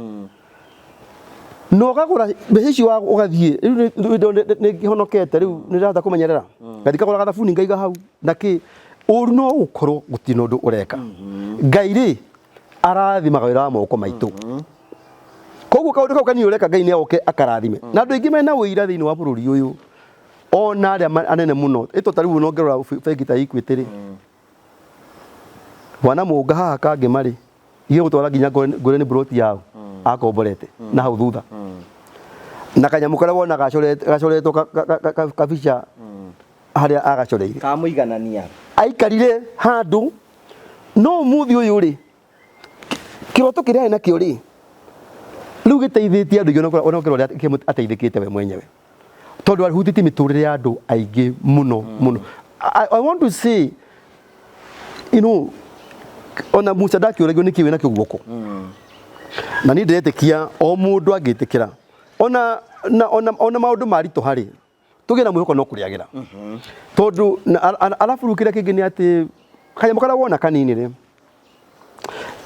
no kagura mbeca icio ugathie riu ni gihonokete riu ni ndata kumenyerera ngathika kugura gathabuni ngaiga hau na ki uru no gukorwo gutino ndu ureka ngai ri arathimaga wira wa moko maitu koguo kaundu kau kanini ureka ngai ni oke akarathime na andu aingi mena wira thiini wa bururi uyu ona aria anene muno ito tariu no ngerora bengi ta Equity ri bwana munga haha kangi mari iyo gutwara nginya ngore ni broti yao akomborete na hau thutha na kanyamu karia wona gacoretwo kabica haria agacoreire kamuiganania aikarire handu no muthi uyu ri kiroto kiria na kio ri riu giteithitie andu igona ona kirore ateithikite we mwenyewe tondu arihutiti miturire ya andu aingi muno muno I want to say ona Musa ndakiuregio ni kiwi na kiguoko na ni ndiretekia o mundu angitikira ona maundu maritu hari tugie na mwihoko no kuriagira tondu alafu rukira kingi ni ati kanyamu karia wona kanini ri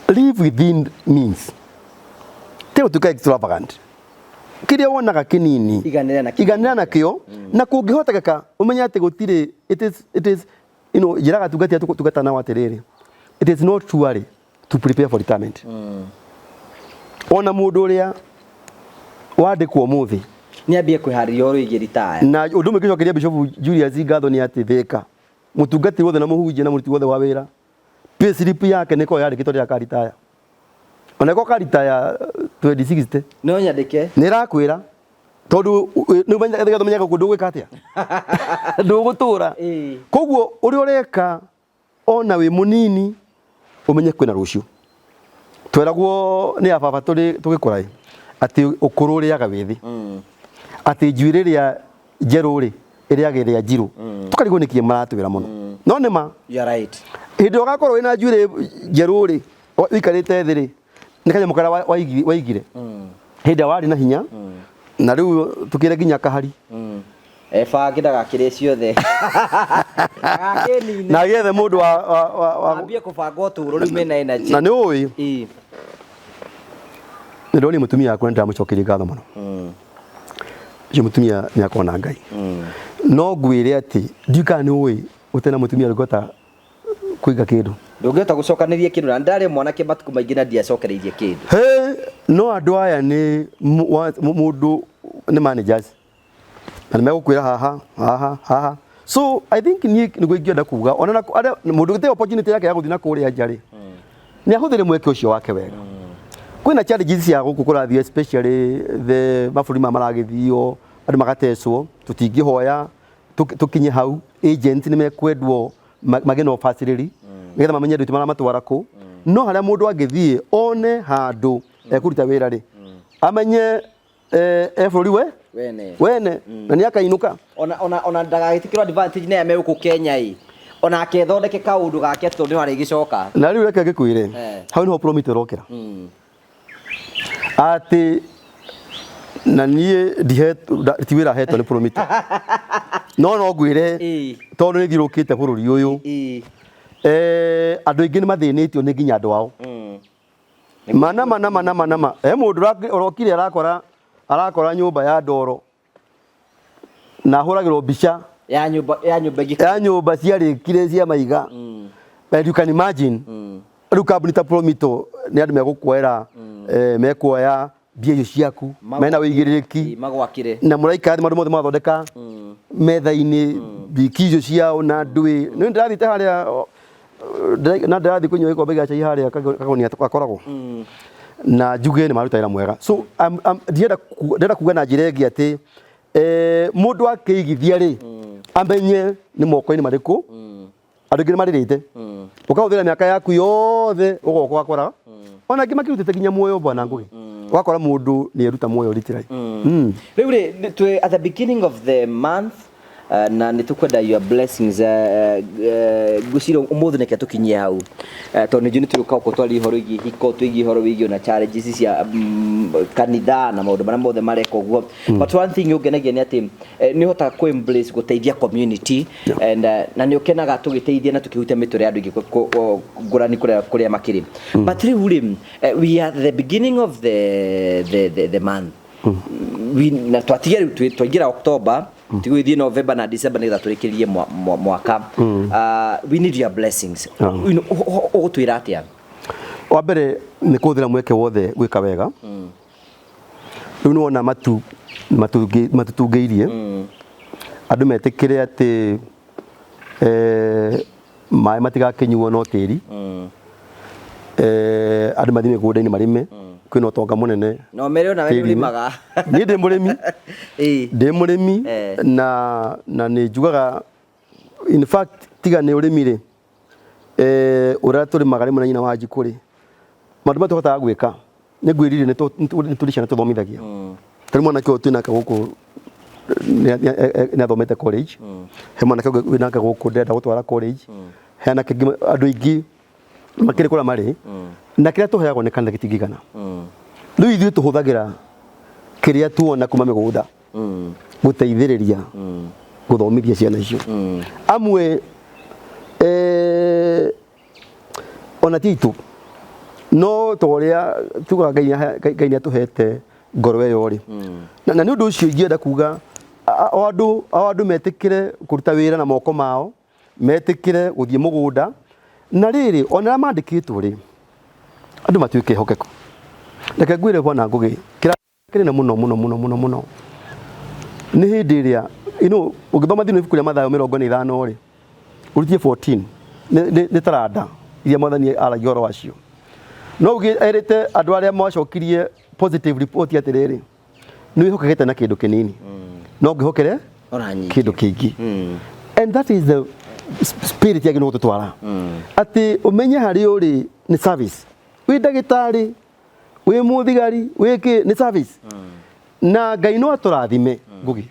live within means teo tuka extravagant kiria wonaga kinini iganira na kio na kungihotekeka umenya ati gutire it is jiraga tugatia tugatana watiriri it is not truly to prepare for retirement ona mundu uria wandikwo muthi ni ambie kwihariria uru igi retire na undu mwe kiria Bishop Julius Ngatho ni ati thika mutungati wothe na muhunjia na muruti wothe wa wira pay slip yake niko yandikitwo ria karitaya ona ko karitaya 2060 no nyandike ni rakwira tondu ni menyaga kundu gwika atia ndugutura koguo uri ureka ona wi munini umenye kwina rucio tweragwo ni ababa tugikurai ati ukuru riaga withi ati njuire ria njeruri iriage ria njiru tukarigwo ni kie maratuwira muno no nima you are right hindi ugakorwo wina njuire njeruri wikarite thiri ni kanyamu karia waigire hindi wari na hinya na riu tukire nginya kahari bangi ndagakire ciothe na gethe mundu ambie kubanga uturo riu mena energy na ni ui ni ndoni mutumia akwa ndamucokeria ngatho muno je mutumia ni akona ngai no ngwire ati ndika ni ui utena mutumia rugota kuiga kindu ndungihota gucokaniria kindu na ndari mwanake matuku maingi na ndiacokereirie kindu no andu aya ni mundu ni managers na megukwira haha so I think ni ngwingienda kuga ona mundu gite opportunity yake ya guthina kuria njari ni ahuthire mweke ucio wake wega kwina challenges cia gukurathio especially the mafuri maragithio andu magatecwo tutingihoya tukinye hau agent ni mekwendwo mageno facility nigetha mamenye ndu timara matwara ku no haria mundu angithie one handu ekuruta wira ri amenye bururi wene na ni akainuka ona ndagagitikirwo advantage na me uku Kenya ona akethondeke kaundu gake tondu hari gicoka na riu reke gikwire hau niho promite rokera ati na nie tiwira heto ni promite no ngwire tondu ni thirukite bururi uyu andu ingi ni mathinitio ni nginya andu ao mana mundu urokire arakora nyumba ya ndoro na huragirwo mbica ya nyumba ciarikire cia maiga you can imagine riu kambuni ta Promito ni andu megukwera mekuoya mbia icio ciaku mena wigiririki magwakire na muraika maundu mothe mathondeka metha-ini mbiki icio ciao na ndui ni ndirathite haria na ndirathi kunywa ikombe gia chai haria kagonia akoragwo na njuge ni maruta ira mwega so ndenda kuga na njira ingi ati mundu akeigithia ri amenye ni moko-ini mariku andu ingi maririte ukahuthira miaka yaku yothe ugoka ugakora ona ngi makirutite nginya muoyo bwana ngugi ugakora mundu ni eruta muoyo literally riu ri at the beginning of the month na nitukwenda your blessings guciro umuthi neke tukinyie hau to ni juni turuka ko twali horo igi hiko twigi horo wigi na challenges cia kanitha na maundu mara mothe mareka guo but one thing ugenagia ni ati ni hota ku embrace guteithia community and na ni ukenaga tugiteithia na tukihutia miture andu igi ngurani kuria makiri but really we are the beginning of the month we na twatigia twaingira October tigwithie November na December nitha turikirie mwaka we need your blessings o twira atia wa mbere ni kuthira mweke wothe gwika wega riu nuona matutungeirie andu metikire ati mai matigakinyuo no tiri andu mathime gunda-ini marime kwina utonga munene no mere na wewe limaga ni ndi murimi ndi murimi na ni njugaga in fact tiga ni urimi ri ura turi magari muna nyina wa jikuri mandu matohota gwika ni ngwirire ni turi ciana tuthomithagia tari mwana kyo twina ka guku ni athomete college he mwana kyo wina ka guku ndenda gutwara college he na kingi andu ingi makire kura mari na kiria tuheagwo ni kana gitingigana riu ithuĩ tuhuthagira kiria tuona kuma migunda guteithiriria guthomithia ciana icio amwe ona titu no toria tuga Ngai ni atuhete ngoro yo ri na ni undu ucio ingienda kuga andu metikire kuruta wira na moko mao metikire guthie mugunda na riri ona mandikitwo ri andu matuike hokeku reke ngwire bona ngugi kira na muno ni hindi iria ugithoma thini ibuku ria Mathayo 25 ri urutie 14 ni taranda iria mwathani aragia oro wacio no erite andu aria mwacokirie positive report atiriri ni wihokagete na kindu kinini no ngihokere kindu kingi and that is the spirit yake no tutwara ati umenye hari uri ni service wi ndagitari wi muthigari wiki ni service na Ngai no aturathime ngugi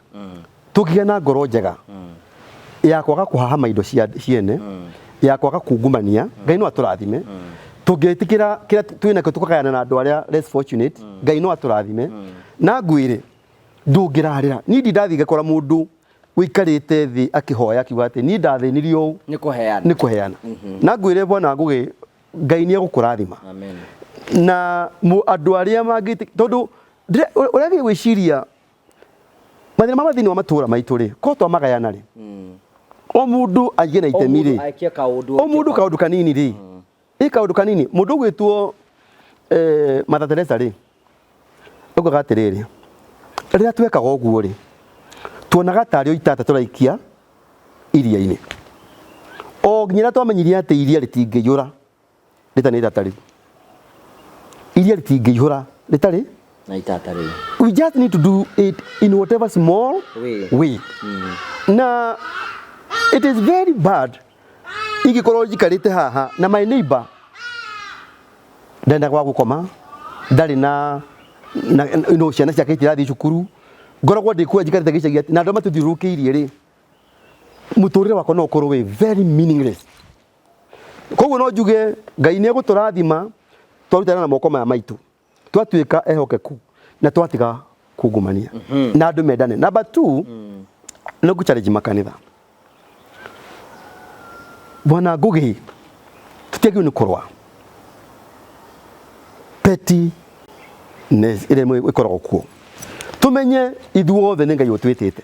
tukigia na ngoro njega ya kwaga kuhahama indo ciene ya kwaga kungumania Ngai no aturathime tungitikira kira twina ko tukagayana na andu aria less fortunate Ngai no aturathime na ngwire ndungirarira ni ndathiga kora mundu wikarite thi akihoya kiuga ati ni ndathinirio ni kuheana na ngwire bona ngugi Ngai ni egukurathima amen na andu aria mangiti tondu urathi gwiciria mathina mamathini wa matura maitu ri ko twa magayana ri o mundu agie na itemi ri o mundu kaundu kanini ri kaundu kanini mundu gwitwo Mother Teresa ri ugaga atiriri riria twekaga uguo ri tuonaga tario itata turaikia iria-ini o nginya twamenyirie ati iria ritingiyura ritani itatari iria ritingiyura ritari na itatari we just need to do it in whatever small way na it is very bad ingikorwo jikarite haha na my neighbor ndenda kwa gukoma ndari na ciana ciake itirathi cukuru ngoragwo ndikuwa jikarite gicagia na andu matuthiurukiirie ri muturire wako no ukorwo we very meaningless koguo no njuge Ngai ni eguturathima twarutana na moko maya maitu twatuika ehokeku na twatiga kungumania na andu mendane number 2 no ku challenge makanitha bwana ngugi tutiagio ni kurwa peti ne ile mwe ikoragwo kuo tumenye ithuothe ni Ngai utwitite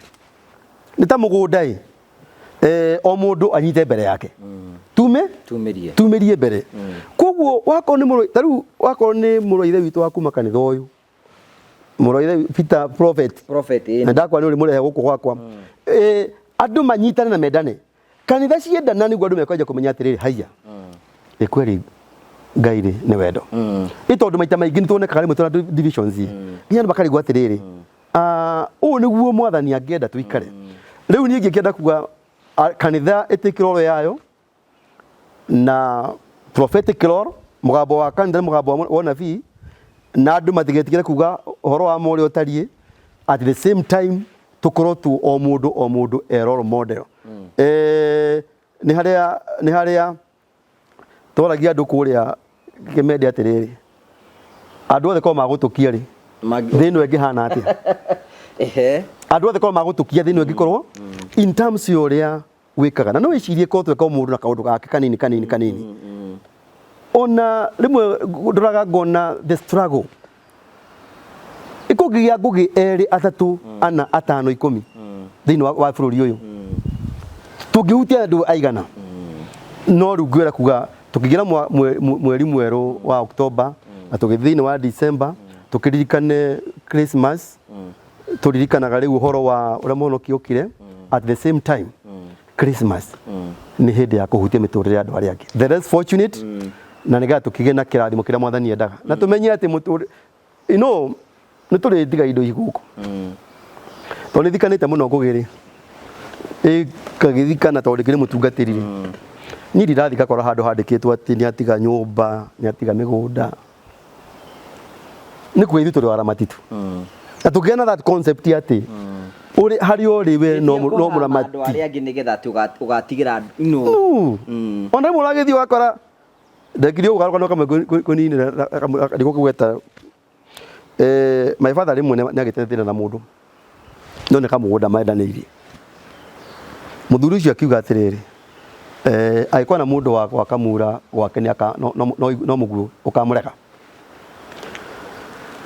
ni ta mugunda o mundu anyite mbere yake tumirie mbere koguo wako ni muro taru wako ni muroithe witu wa kuma kanitha uyu muroithe Peter prophet na ndakwa ni uri murehe guku gwakwa andu manyitane na mendane kanitha ciendana niguo andu mekwaja kumenya atiriri haiya ikweri Ngai ri ni wendo itondu maita maingi ni tuonekaga rimwe tuna divisions nginya andu bakarigwa atiriri u niguo mwathani angienda tuikare riu ni ngienda kuga kanitha itikiro ro yayo na prophetic lore mugambo wa kanitha mugambo wa nabii na andu matigetikire kuga horo wa mori otarie at the same time tukorwo tu o mundu a role model ni haria toragia andu kuria Kimende atiriri andu othe ko magutukia ri thino engihana ati andu othe ko magutukia thino engikorwo in terms yoria wikaga na no icirie ko tweka mundu na kaundu gake kanini ona rimwe ndoraga ngona the struggle ikugigia ngugi eri athatu ana atano 10 thini wa bururi uyu tungihutia andu aigana no rugwira kuga tukigira mweri mweru wa Oktoba na tugithini wa December tukiririkane Christmas turirikanaga riu uhoro wa uria monoki ukire at the same time Christmas ni hindi ya kuhutia miturire andu aria angi the less fortunate na niga tukigena kirathimo kiria mwathani endaga na tumenye ati ni turi ndiga indo iguku to ni thikanite muno ngugiri kagithikana to ndikire mutungatirire ni ndirathika kora handu handikitwo ati ni atiga nyumba ni atiga migunda ni kwithu turi waramatitu na tugena that concept ati uri hari uri we no muramati andu aria angi nigetha ugatigira ona muragithi wakora ndekire ugaruka no kamwe kunini ndiko kugweta my father rimwe ni agitethina na mundu no ne kamugunda maendaneirie muthuri ucio akiuga atiriri aikuwa na mundu wa kamura gwake ni aka no muguo ukamureka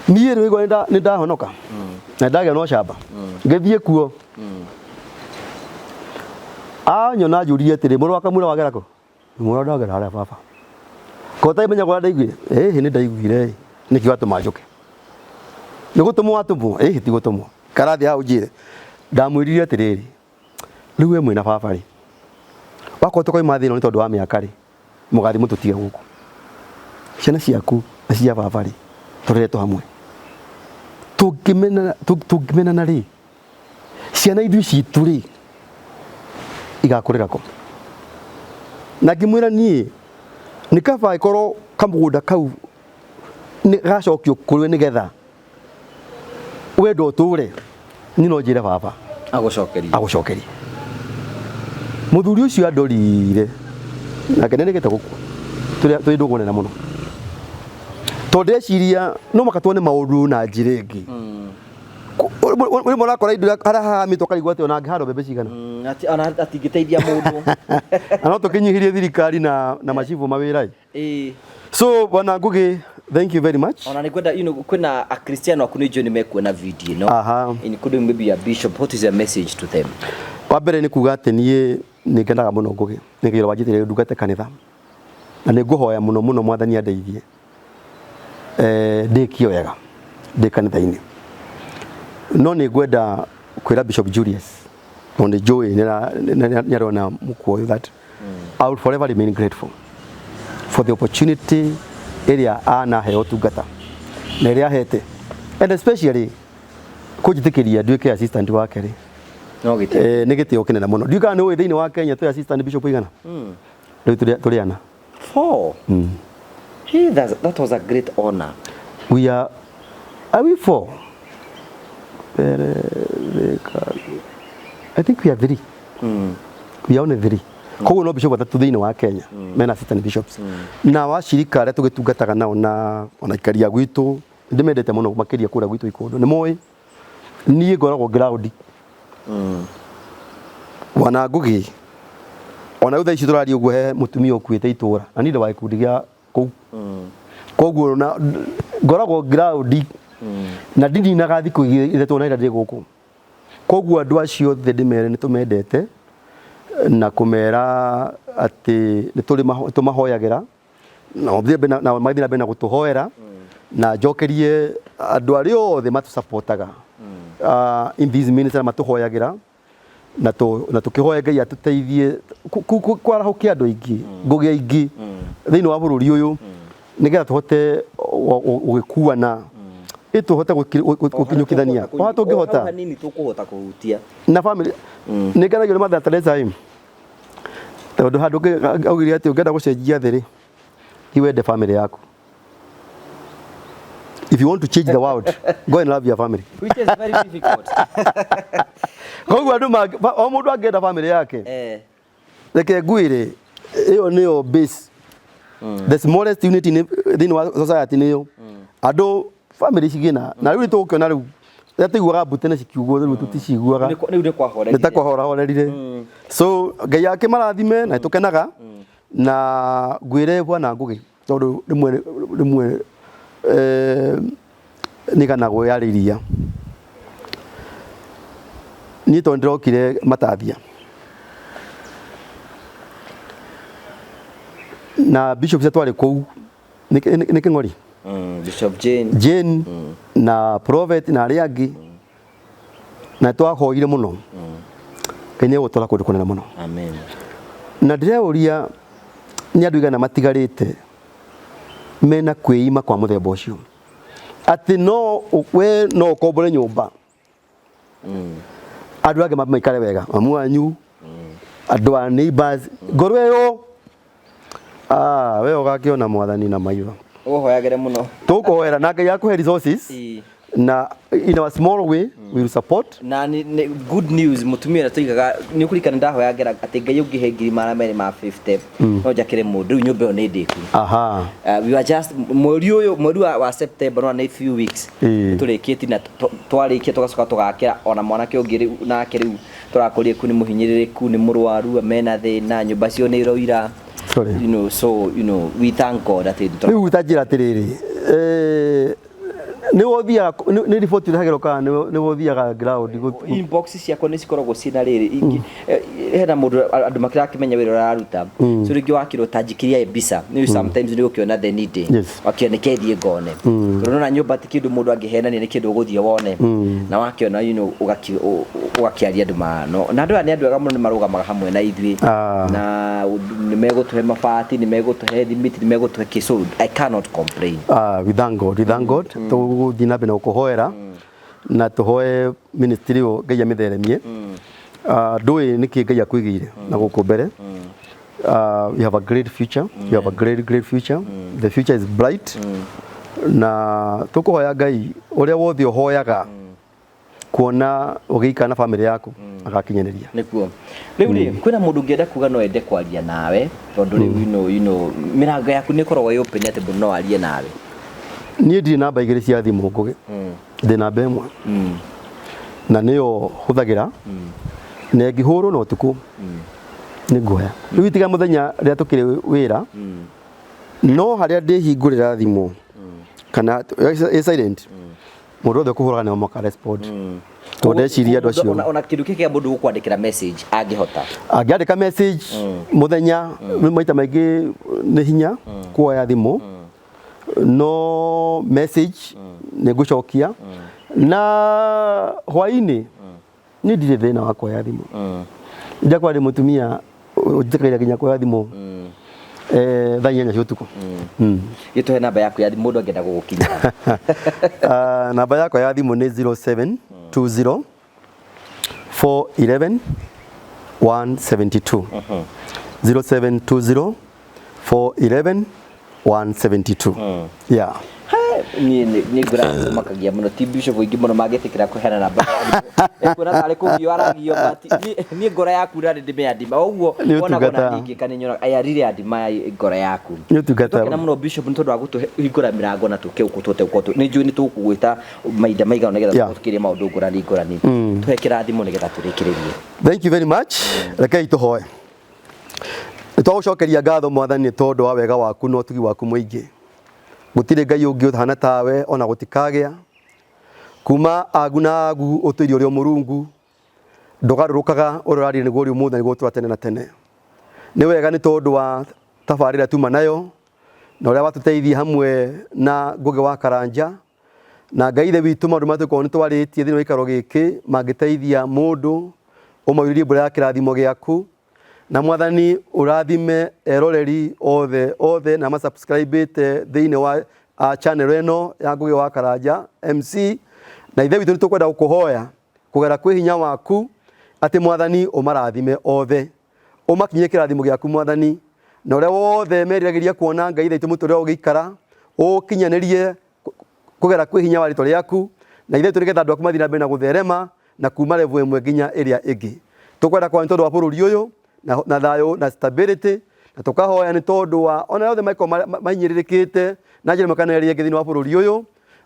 niĩ rĩu nĩ ndahonoka na ndagĩa no camba ngĩthiĩ kuo anyona njũrie atĩrĩ mũrũ wa kamura wagera kũ mũrũ ndagera harĩa baba kota imenya kwa ndaiguire nĩ ndaiguire nĩkĩ watũma njũke nĩ gũtũmwo watũmwo ti gũtũmwo karathi hau njĩre ndamwĩrire atĩrĩrĩ rĩu we mwĩna baba rĩ wakorwo tũkoima thĩ ĩno nĩ tondũ wa mĩaka rĩ mũgathi mũtũtige gũkũ ciana ciaku na cia baba rĩ tũreretwo hamwe tũngĩmenana rĩ ciana ithuĩ citũ rĩ igakũrĩra kũ na ngĩmwĩra niĩ nĩ kaba ĩkorwo kamũgũnda kau nĩ gacokio kũrĩ nĩgetha wendo ũtũre niĩ no njĩre baba agũcokerie muthuri ucio andorire nake nĩregete gũkua tũrĩ ndũgũnena mũno tondũ ndeciria no makatwo nĩ maũndũ na njĩra ĩngĩ rĩmwe ũrakora indo harĩa hahamitwo karigwo atĩ ona angĩhandwo mbembe cigana ona atingĩteithia mũndũ na no tũkĩnyihirie thirikari na macibu mawĩra so bwana Ngugi thank you very much ona nikwenda kwina akristiano akuni jo nimekuona video no including maybe a bishop what is your message to them wambere ni kuga ati niĩ nĩngenaga mũno Ngugi nĩngĩra wanjĩtĩre ndungate kanitha na nĩngũhoya mũno mwathani andeithie ndĩkio wega ndĩ kanitha-inĩ no nĩngwenda kwĩra Bishop Julius on the joy nĩarona mũkuoyo that I will forever remain grateful for the opportunity ĩrĩa anaheo tungata na ĩrĩa ahete and especially kũnjĩtĩkĩria nduĩke assistant wake rĩ no gĩtĩo nĩ gĩtĩo kĩnene mũno ndiũka nĩ ũĩ thĩinĩ wa Kenya twĩ assistant bishop igana rĩu tũrĩ ana 4 that was a great honor are we 4 I think we are 3 we are only 3 koguo no bishop atatu thĩinĩ wa Kenya mena assistant bishops na wacirika arĩa tũgĩtungataga nao na ona ikaria gwitũ ndĩmendete mũno makĩria kũrĩa gwitũ Ikondo nĩ moĩ niĩ ngoragwo ground wana Ngugi ona utha ici tũraria ũguo he mũtumia ũkuĩte itũra na niĩ wa ikundi gĩa kũu koguo na ngoragwo ground na ndininaga thikũ ithatũ na ndĩ gũkũ koguo andũ acio othe ndĩmere nĩ tũmendete na kumera ati nitumahoyagera na mathina bena gutuhoera na njokerie andu ari othe matusupportaga in this ministry matuhoyagera na tukihoya Ngai atuteithie kwarahukia andu aingi Ngugi aingi thiini wa bururi uyu nigetha tuhote ugikuana ituhote gukinyukithania kwa tungihota hanini tukuhota kuhutia na family nigenagio ni Mother Teresa tondu handu augire ati ungienda gucenjia thĩ rĩ iwende family yaku if you want to change the world go and love your family which is very difficult Koguo andu o mundu angenda family yake reke ngwire iyo niyo base the smallest unit in the society niyo andu family cigina na riu tukiona riu tiguaga mbutene cikiugwo riu tuticiguaga riu ni kwahorerire nitakwahorerire so ngai yake marathime na tukenaga na ngwire bwana ngugi tondu rimwe niganagwo yariria ni tondu ndokire matathia na bishop twari kou ni kingori Bishop Jane na prophet na aria angi na twahoire muno Ngai gutwara kundu kunene muno amen na ndireuria ni andu igana matigarite mena kwĩima kwa muthemba ucio ati no we no kombore nyumba andu angi maikare wega mamu wanyu andu a neighbors ngorwe yo we ugakiona mwathani na maitho uhoyagire muno tukuhoera na Ngai akuhe resources na in a small way we will support na ni good news mutumia tuigaga ni kurikana ndahoyagira ati Ngai ungihe ngiri mara mere ma 50 no jakire mundu nyumba yo ni ndiku we were just mweri wa September no na few weeks turikiti na twarikia tugacoka tugakira ona mwana ke ungiri nake riu turakurie ku ni muhinyiririku ni murwaru amena thina nyumba cio ni iroira we thank God that riu utajira tiriri ni wothia ni report iragero kana ni wothiaga ground inbox ciakwa ni cikoragwo cina riri hena mundu andu makira kimenya wira raruta so ringi wakiro tajikiria mbisa ni sometimes ni ukiona the need wakiona kethie ngone rona nyumba ti kindu mundu angihena ni kindu uguthie wone na wakiona ugakiaria andu mano na andu ni andu ega muno ni marugamaga hamwe na ithui na ni megutuhe mabati ni megutuhe thimiti ni megutuhe kiso I cannot complain we thank God guthii na mbere kuhoera na tuhoe ministry o Ngai amitheremie ndui niki Ngai akwigire na guku mbere we have a great future we have a great future the future is bright na tukuhoya Ngai uria wothe uhoyaga kuona ugiika na family yaku agakinyeneria nikuo riu kwina mundu ngienda kuga no ende kwaria nawe tondu riu you know mirango yaku ni korwo open ati mundu no arie nawe ni ndi namba igiri cia thimu ngugi ndi namba imwe na niyo huthagira na ngihuru no tuku ni ngoya riu itiga muthenya ria tukiri wira no haria ndi hingurira thimu kana silent mundu othe kuhuraga ni moka respond tondeciria andu acio ona kindu kiki mundu gukwandikira message angihota angiandika message muthenya maita maingi ni hinya kuoya thimu no message ni gucokia na hwaini ni ndire thina wa kuoya thimu njakwa ndi mutumia njikaira ginya kuoya thimu thanya cia utuku gituhe namba yaku ya thimu mundu angenda gugukinya namba yakwa ya thimu ni 0720 411 172 0720 411 172 yeah ni ngura makagia muno ti bishop wingi muno magitikira kuhena namba ekura tare kugio aragio bati ni ngora yaku rari ndi meandima oguo wona bona ningi kaninyora ayarire andima ngora yaku ni tugata na muno bishop ntondu agutu hingura mirango na tuke ukutote ukoto ni njui ni tukugwita maida maiga nigetha tukirie maundu ngurani tuhekira thimu nigetha turikiririe thank you very much rekei tuhoe twagucokeria ngatho mwathani tondu wa wega waku no tugi waku muingi gutire Ngai ungi uthana tawe ona gutikagia kuma aguna agu utwiri uri Murungu ndugarurukaga urari niguo uri umuthe niguo twatene na tene ni wega ni tondu wa tabarira tuma nayo na uria watuteithia hamwe na Ngugi wa Karanja na Ngai the witu maundu matuko ni twaritie thini ikaro giki magiteithia mundu umawiririe mbura ya kirathimo giaku na mwathani urathime eroreri othe na subscribe thini wa channel eno ya Ngugi wa Karanja MC na ithe witu nitukwenda gukuhoya kugera kwi hinya waku ati mwathani umarathime othe umakinyie kirathimo giaku mwathani na uria wothe meriragiria kuona Ngai ithe muture ugikara ukinyanirie kugera kwi hinya wa rito riaku na ithe turigetha andu aku mathina mbere na gutherema na kuma level ĩmwe nginya ĩrĩa ĩngĩ. Tukwenda kwa ntondo wa bũrũri ũyũ na thayo na stability, na tukahoya nĩ tondu wa ona yothe maiko mainyiririkite na njĩra makana ĩrĩa ĩngĩ thĩinĩ wa bũrũri ũyũ,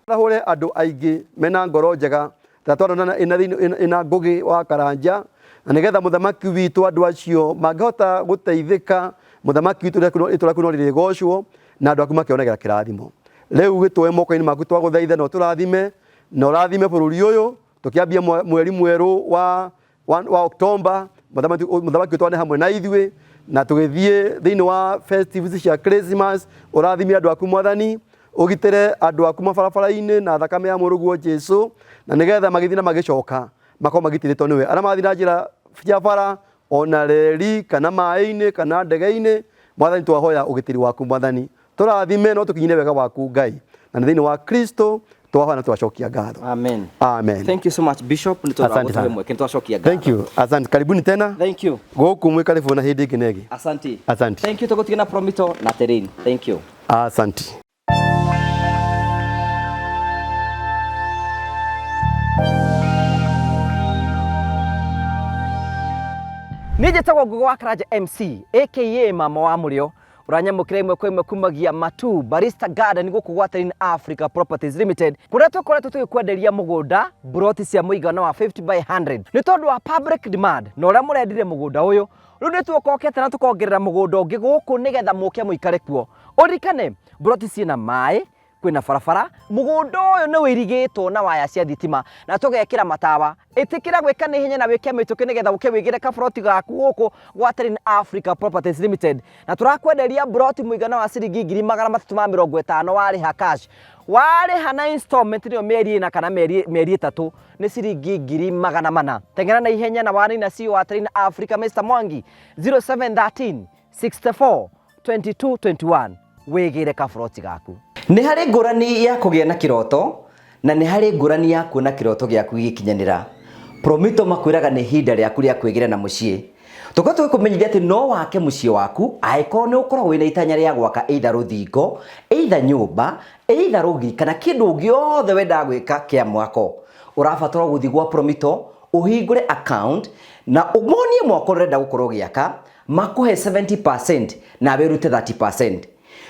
rahũre andũ aingĩ mena ngoro njega ta tondũ ina ngũgĩ wa Karanja, na nigetha muthamaki witũ andũ acio mangĩhota gũteithĩka, muthamaki witũ ĩtũrakuno rĩgocwo na andũ aku makĩonagĩra kĩrathimo. Rĩu gĩtũe moko-inĩ maku twagũthaitha na ũtũrathime na ũrathime bũrũri ũyũ, tukiambia mweri mwerũ wa October, muthamaki witũ ane hamwe na ithuĩ na tũgĩthiĩ thĩinĩ wa festivals cia Christmas. Ũrathime andũ aku Mwathani, ũgitĩre andũ aku mabarabara-inĩ na thakame ya mũrũguo Jesu, na nigetha magĩthiĩ na magĩcoka makorwo magitĩrĩtwo nĩwe. Arĩa mathiĩ na njĩra cia bara ona reri kana maĩ-inĩ kana ndege-inĩ, Mwathani twahoya ũgitĩri waku Mwathani, tũrathime no tũkinyire wega waku Ngai, na nĩ thĩinĩ wa Kristo twahoya na twacokia ngatho. Amen. Amen. Thank you so much Bishop. Twacokia ngatho. Thank you. Asante. Karibuni tena. Thank you. Gũkũ mwĩ karibu na hĩndĩ ĩngĩ na ĩngĩ. Asante. Asante. Thank you tugotigana na Promito na Terrain. Thank you. Asante. Nije tagwo Ngugi wa Karanja MC aka mama wa Mũrĩo, uranyamukira imwe kwa imwe kumagia Matu Barista Garden gũkũ gwa Terrain Africa Properties Limited, kuria tukoretwo tugikwenderia mũgũnda broti cia mũigana wa 50 by 100 ni tondu wa public demand na uria mũrendire mũgũnda ũyũ. Rĩu nĩ twokokete na tukongerera mũgũnda ũngĩ gũkũ nigetha mũke mũikare kuo. Ũrikane broti ciina maĩ, kwina barabara, mũgũnda ũyũ nĩ wĩirigĩtwo na waya cia thitima na tũgekĩra matawa. Ĩtĩkĩra gwĩka nĩ hinya na wĩke mĩtũkĩ nigetha ũke wĩgĩre kabroti gaku gũkũ gwa Terrain Africa Properties Limited, na tũrakwenderia broti mũigana wa ciringi 350,000 warĩha cash. Warĩha na installment nĩyo mĩeri ĩna kana mĩeri ĩtatũ nĩ ciringi 400,000. Teng'era na ihenya na wani na CEO wa Terrain Africa Mr. Mwangi 0713 64 22 21 wĩgĩre kabroti gaku. Nĩ harĩ ngũrani ya kũgĩa na kĩroto na nĩ harĩ ngũrani ya kuona kĩroto gĩaku gĩkinyanĩra. Promito makwĩraga nĩ ihinda rĩaku rĩa kwĩgĩra na mũciĩ. Tũkorwo tũkũmenyithia atĩ no wake mũciĩ waku angĩkorwo nĩ ũkoragwo wĩna itanya rĩa gwaka either rũthingo, either nyũmba, either rũgi kana kĩndũ gĩothe wendaga gwĩka kĩa mwako. Ũrabatara gũthiĩ gwa Promito ũhingũre account na ũmonie mwako ũrenda gũkorwo gĩaka, makũhe 70% na wĩrute 30%.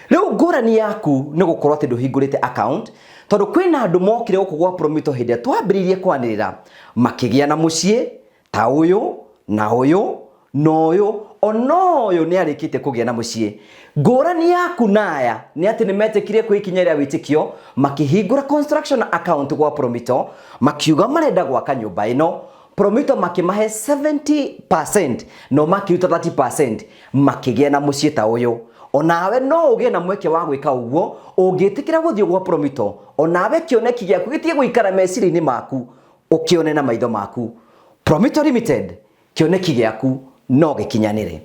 Rĩu ngũrani yaku nĩ gũkorwo atĩ ndũhingũrĩte account, tondũ kwĩna andũ mokire gũkũ gwa Promito hĩndĩ ĩrĩa twambĩrĩirie kwanĩrĩra makĩgĩa na mũciĩ ta ũyũ na ũyũ na ũyũ ona ũyũ nĩ arĩkĩte kũgĩa na mũciĩ. Ngũrani yaku naya nĩ atĩ nĩ metĩkire kwĩkinya rĩa wĩtĩkio makĩhingũra construction account gwa Promito, makiuga marenda gwaka nyũmba ĩno. Promito makimahe 70% no makiruta 30% makĩgĩa na mũciĩ ta ũyũ. Onawe no ũgĩe na mweke wa gwĩka ũguo ũngĩtĩkĩra gũthiĩ gwa Promito, onawe kĩoneki gĩaku gĩtige gũikara meciria-inĩ maku ũkĩone na maitho maku. Promito Limited, kĩoneki gĩaku no gĩkinyanĩre.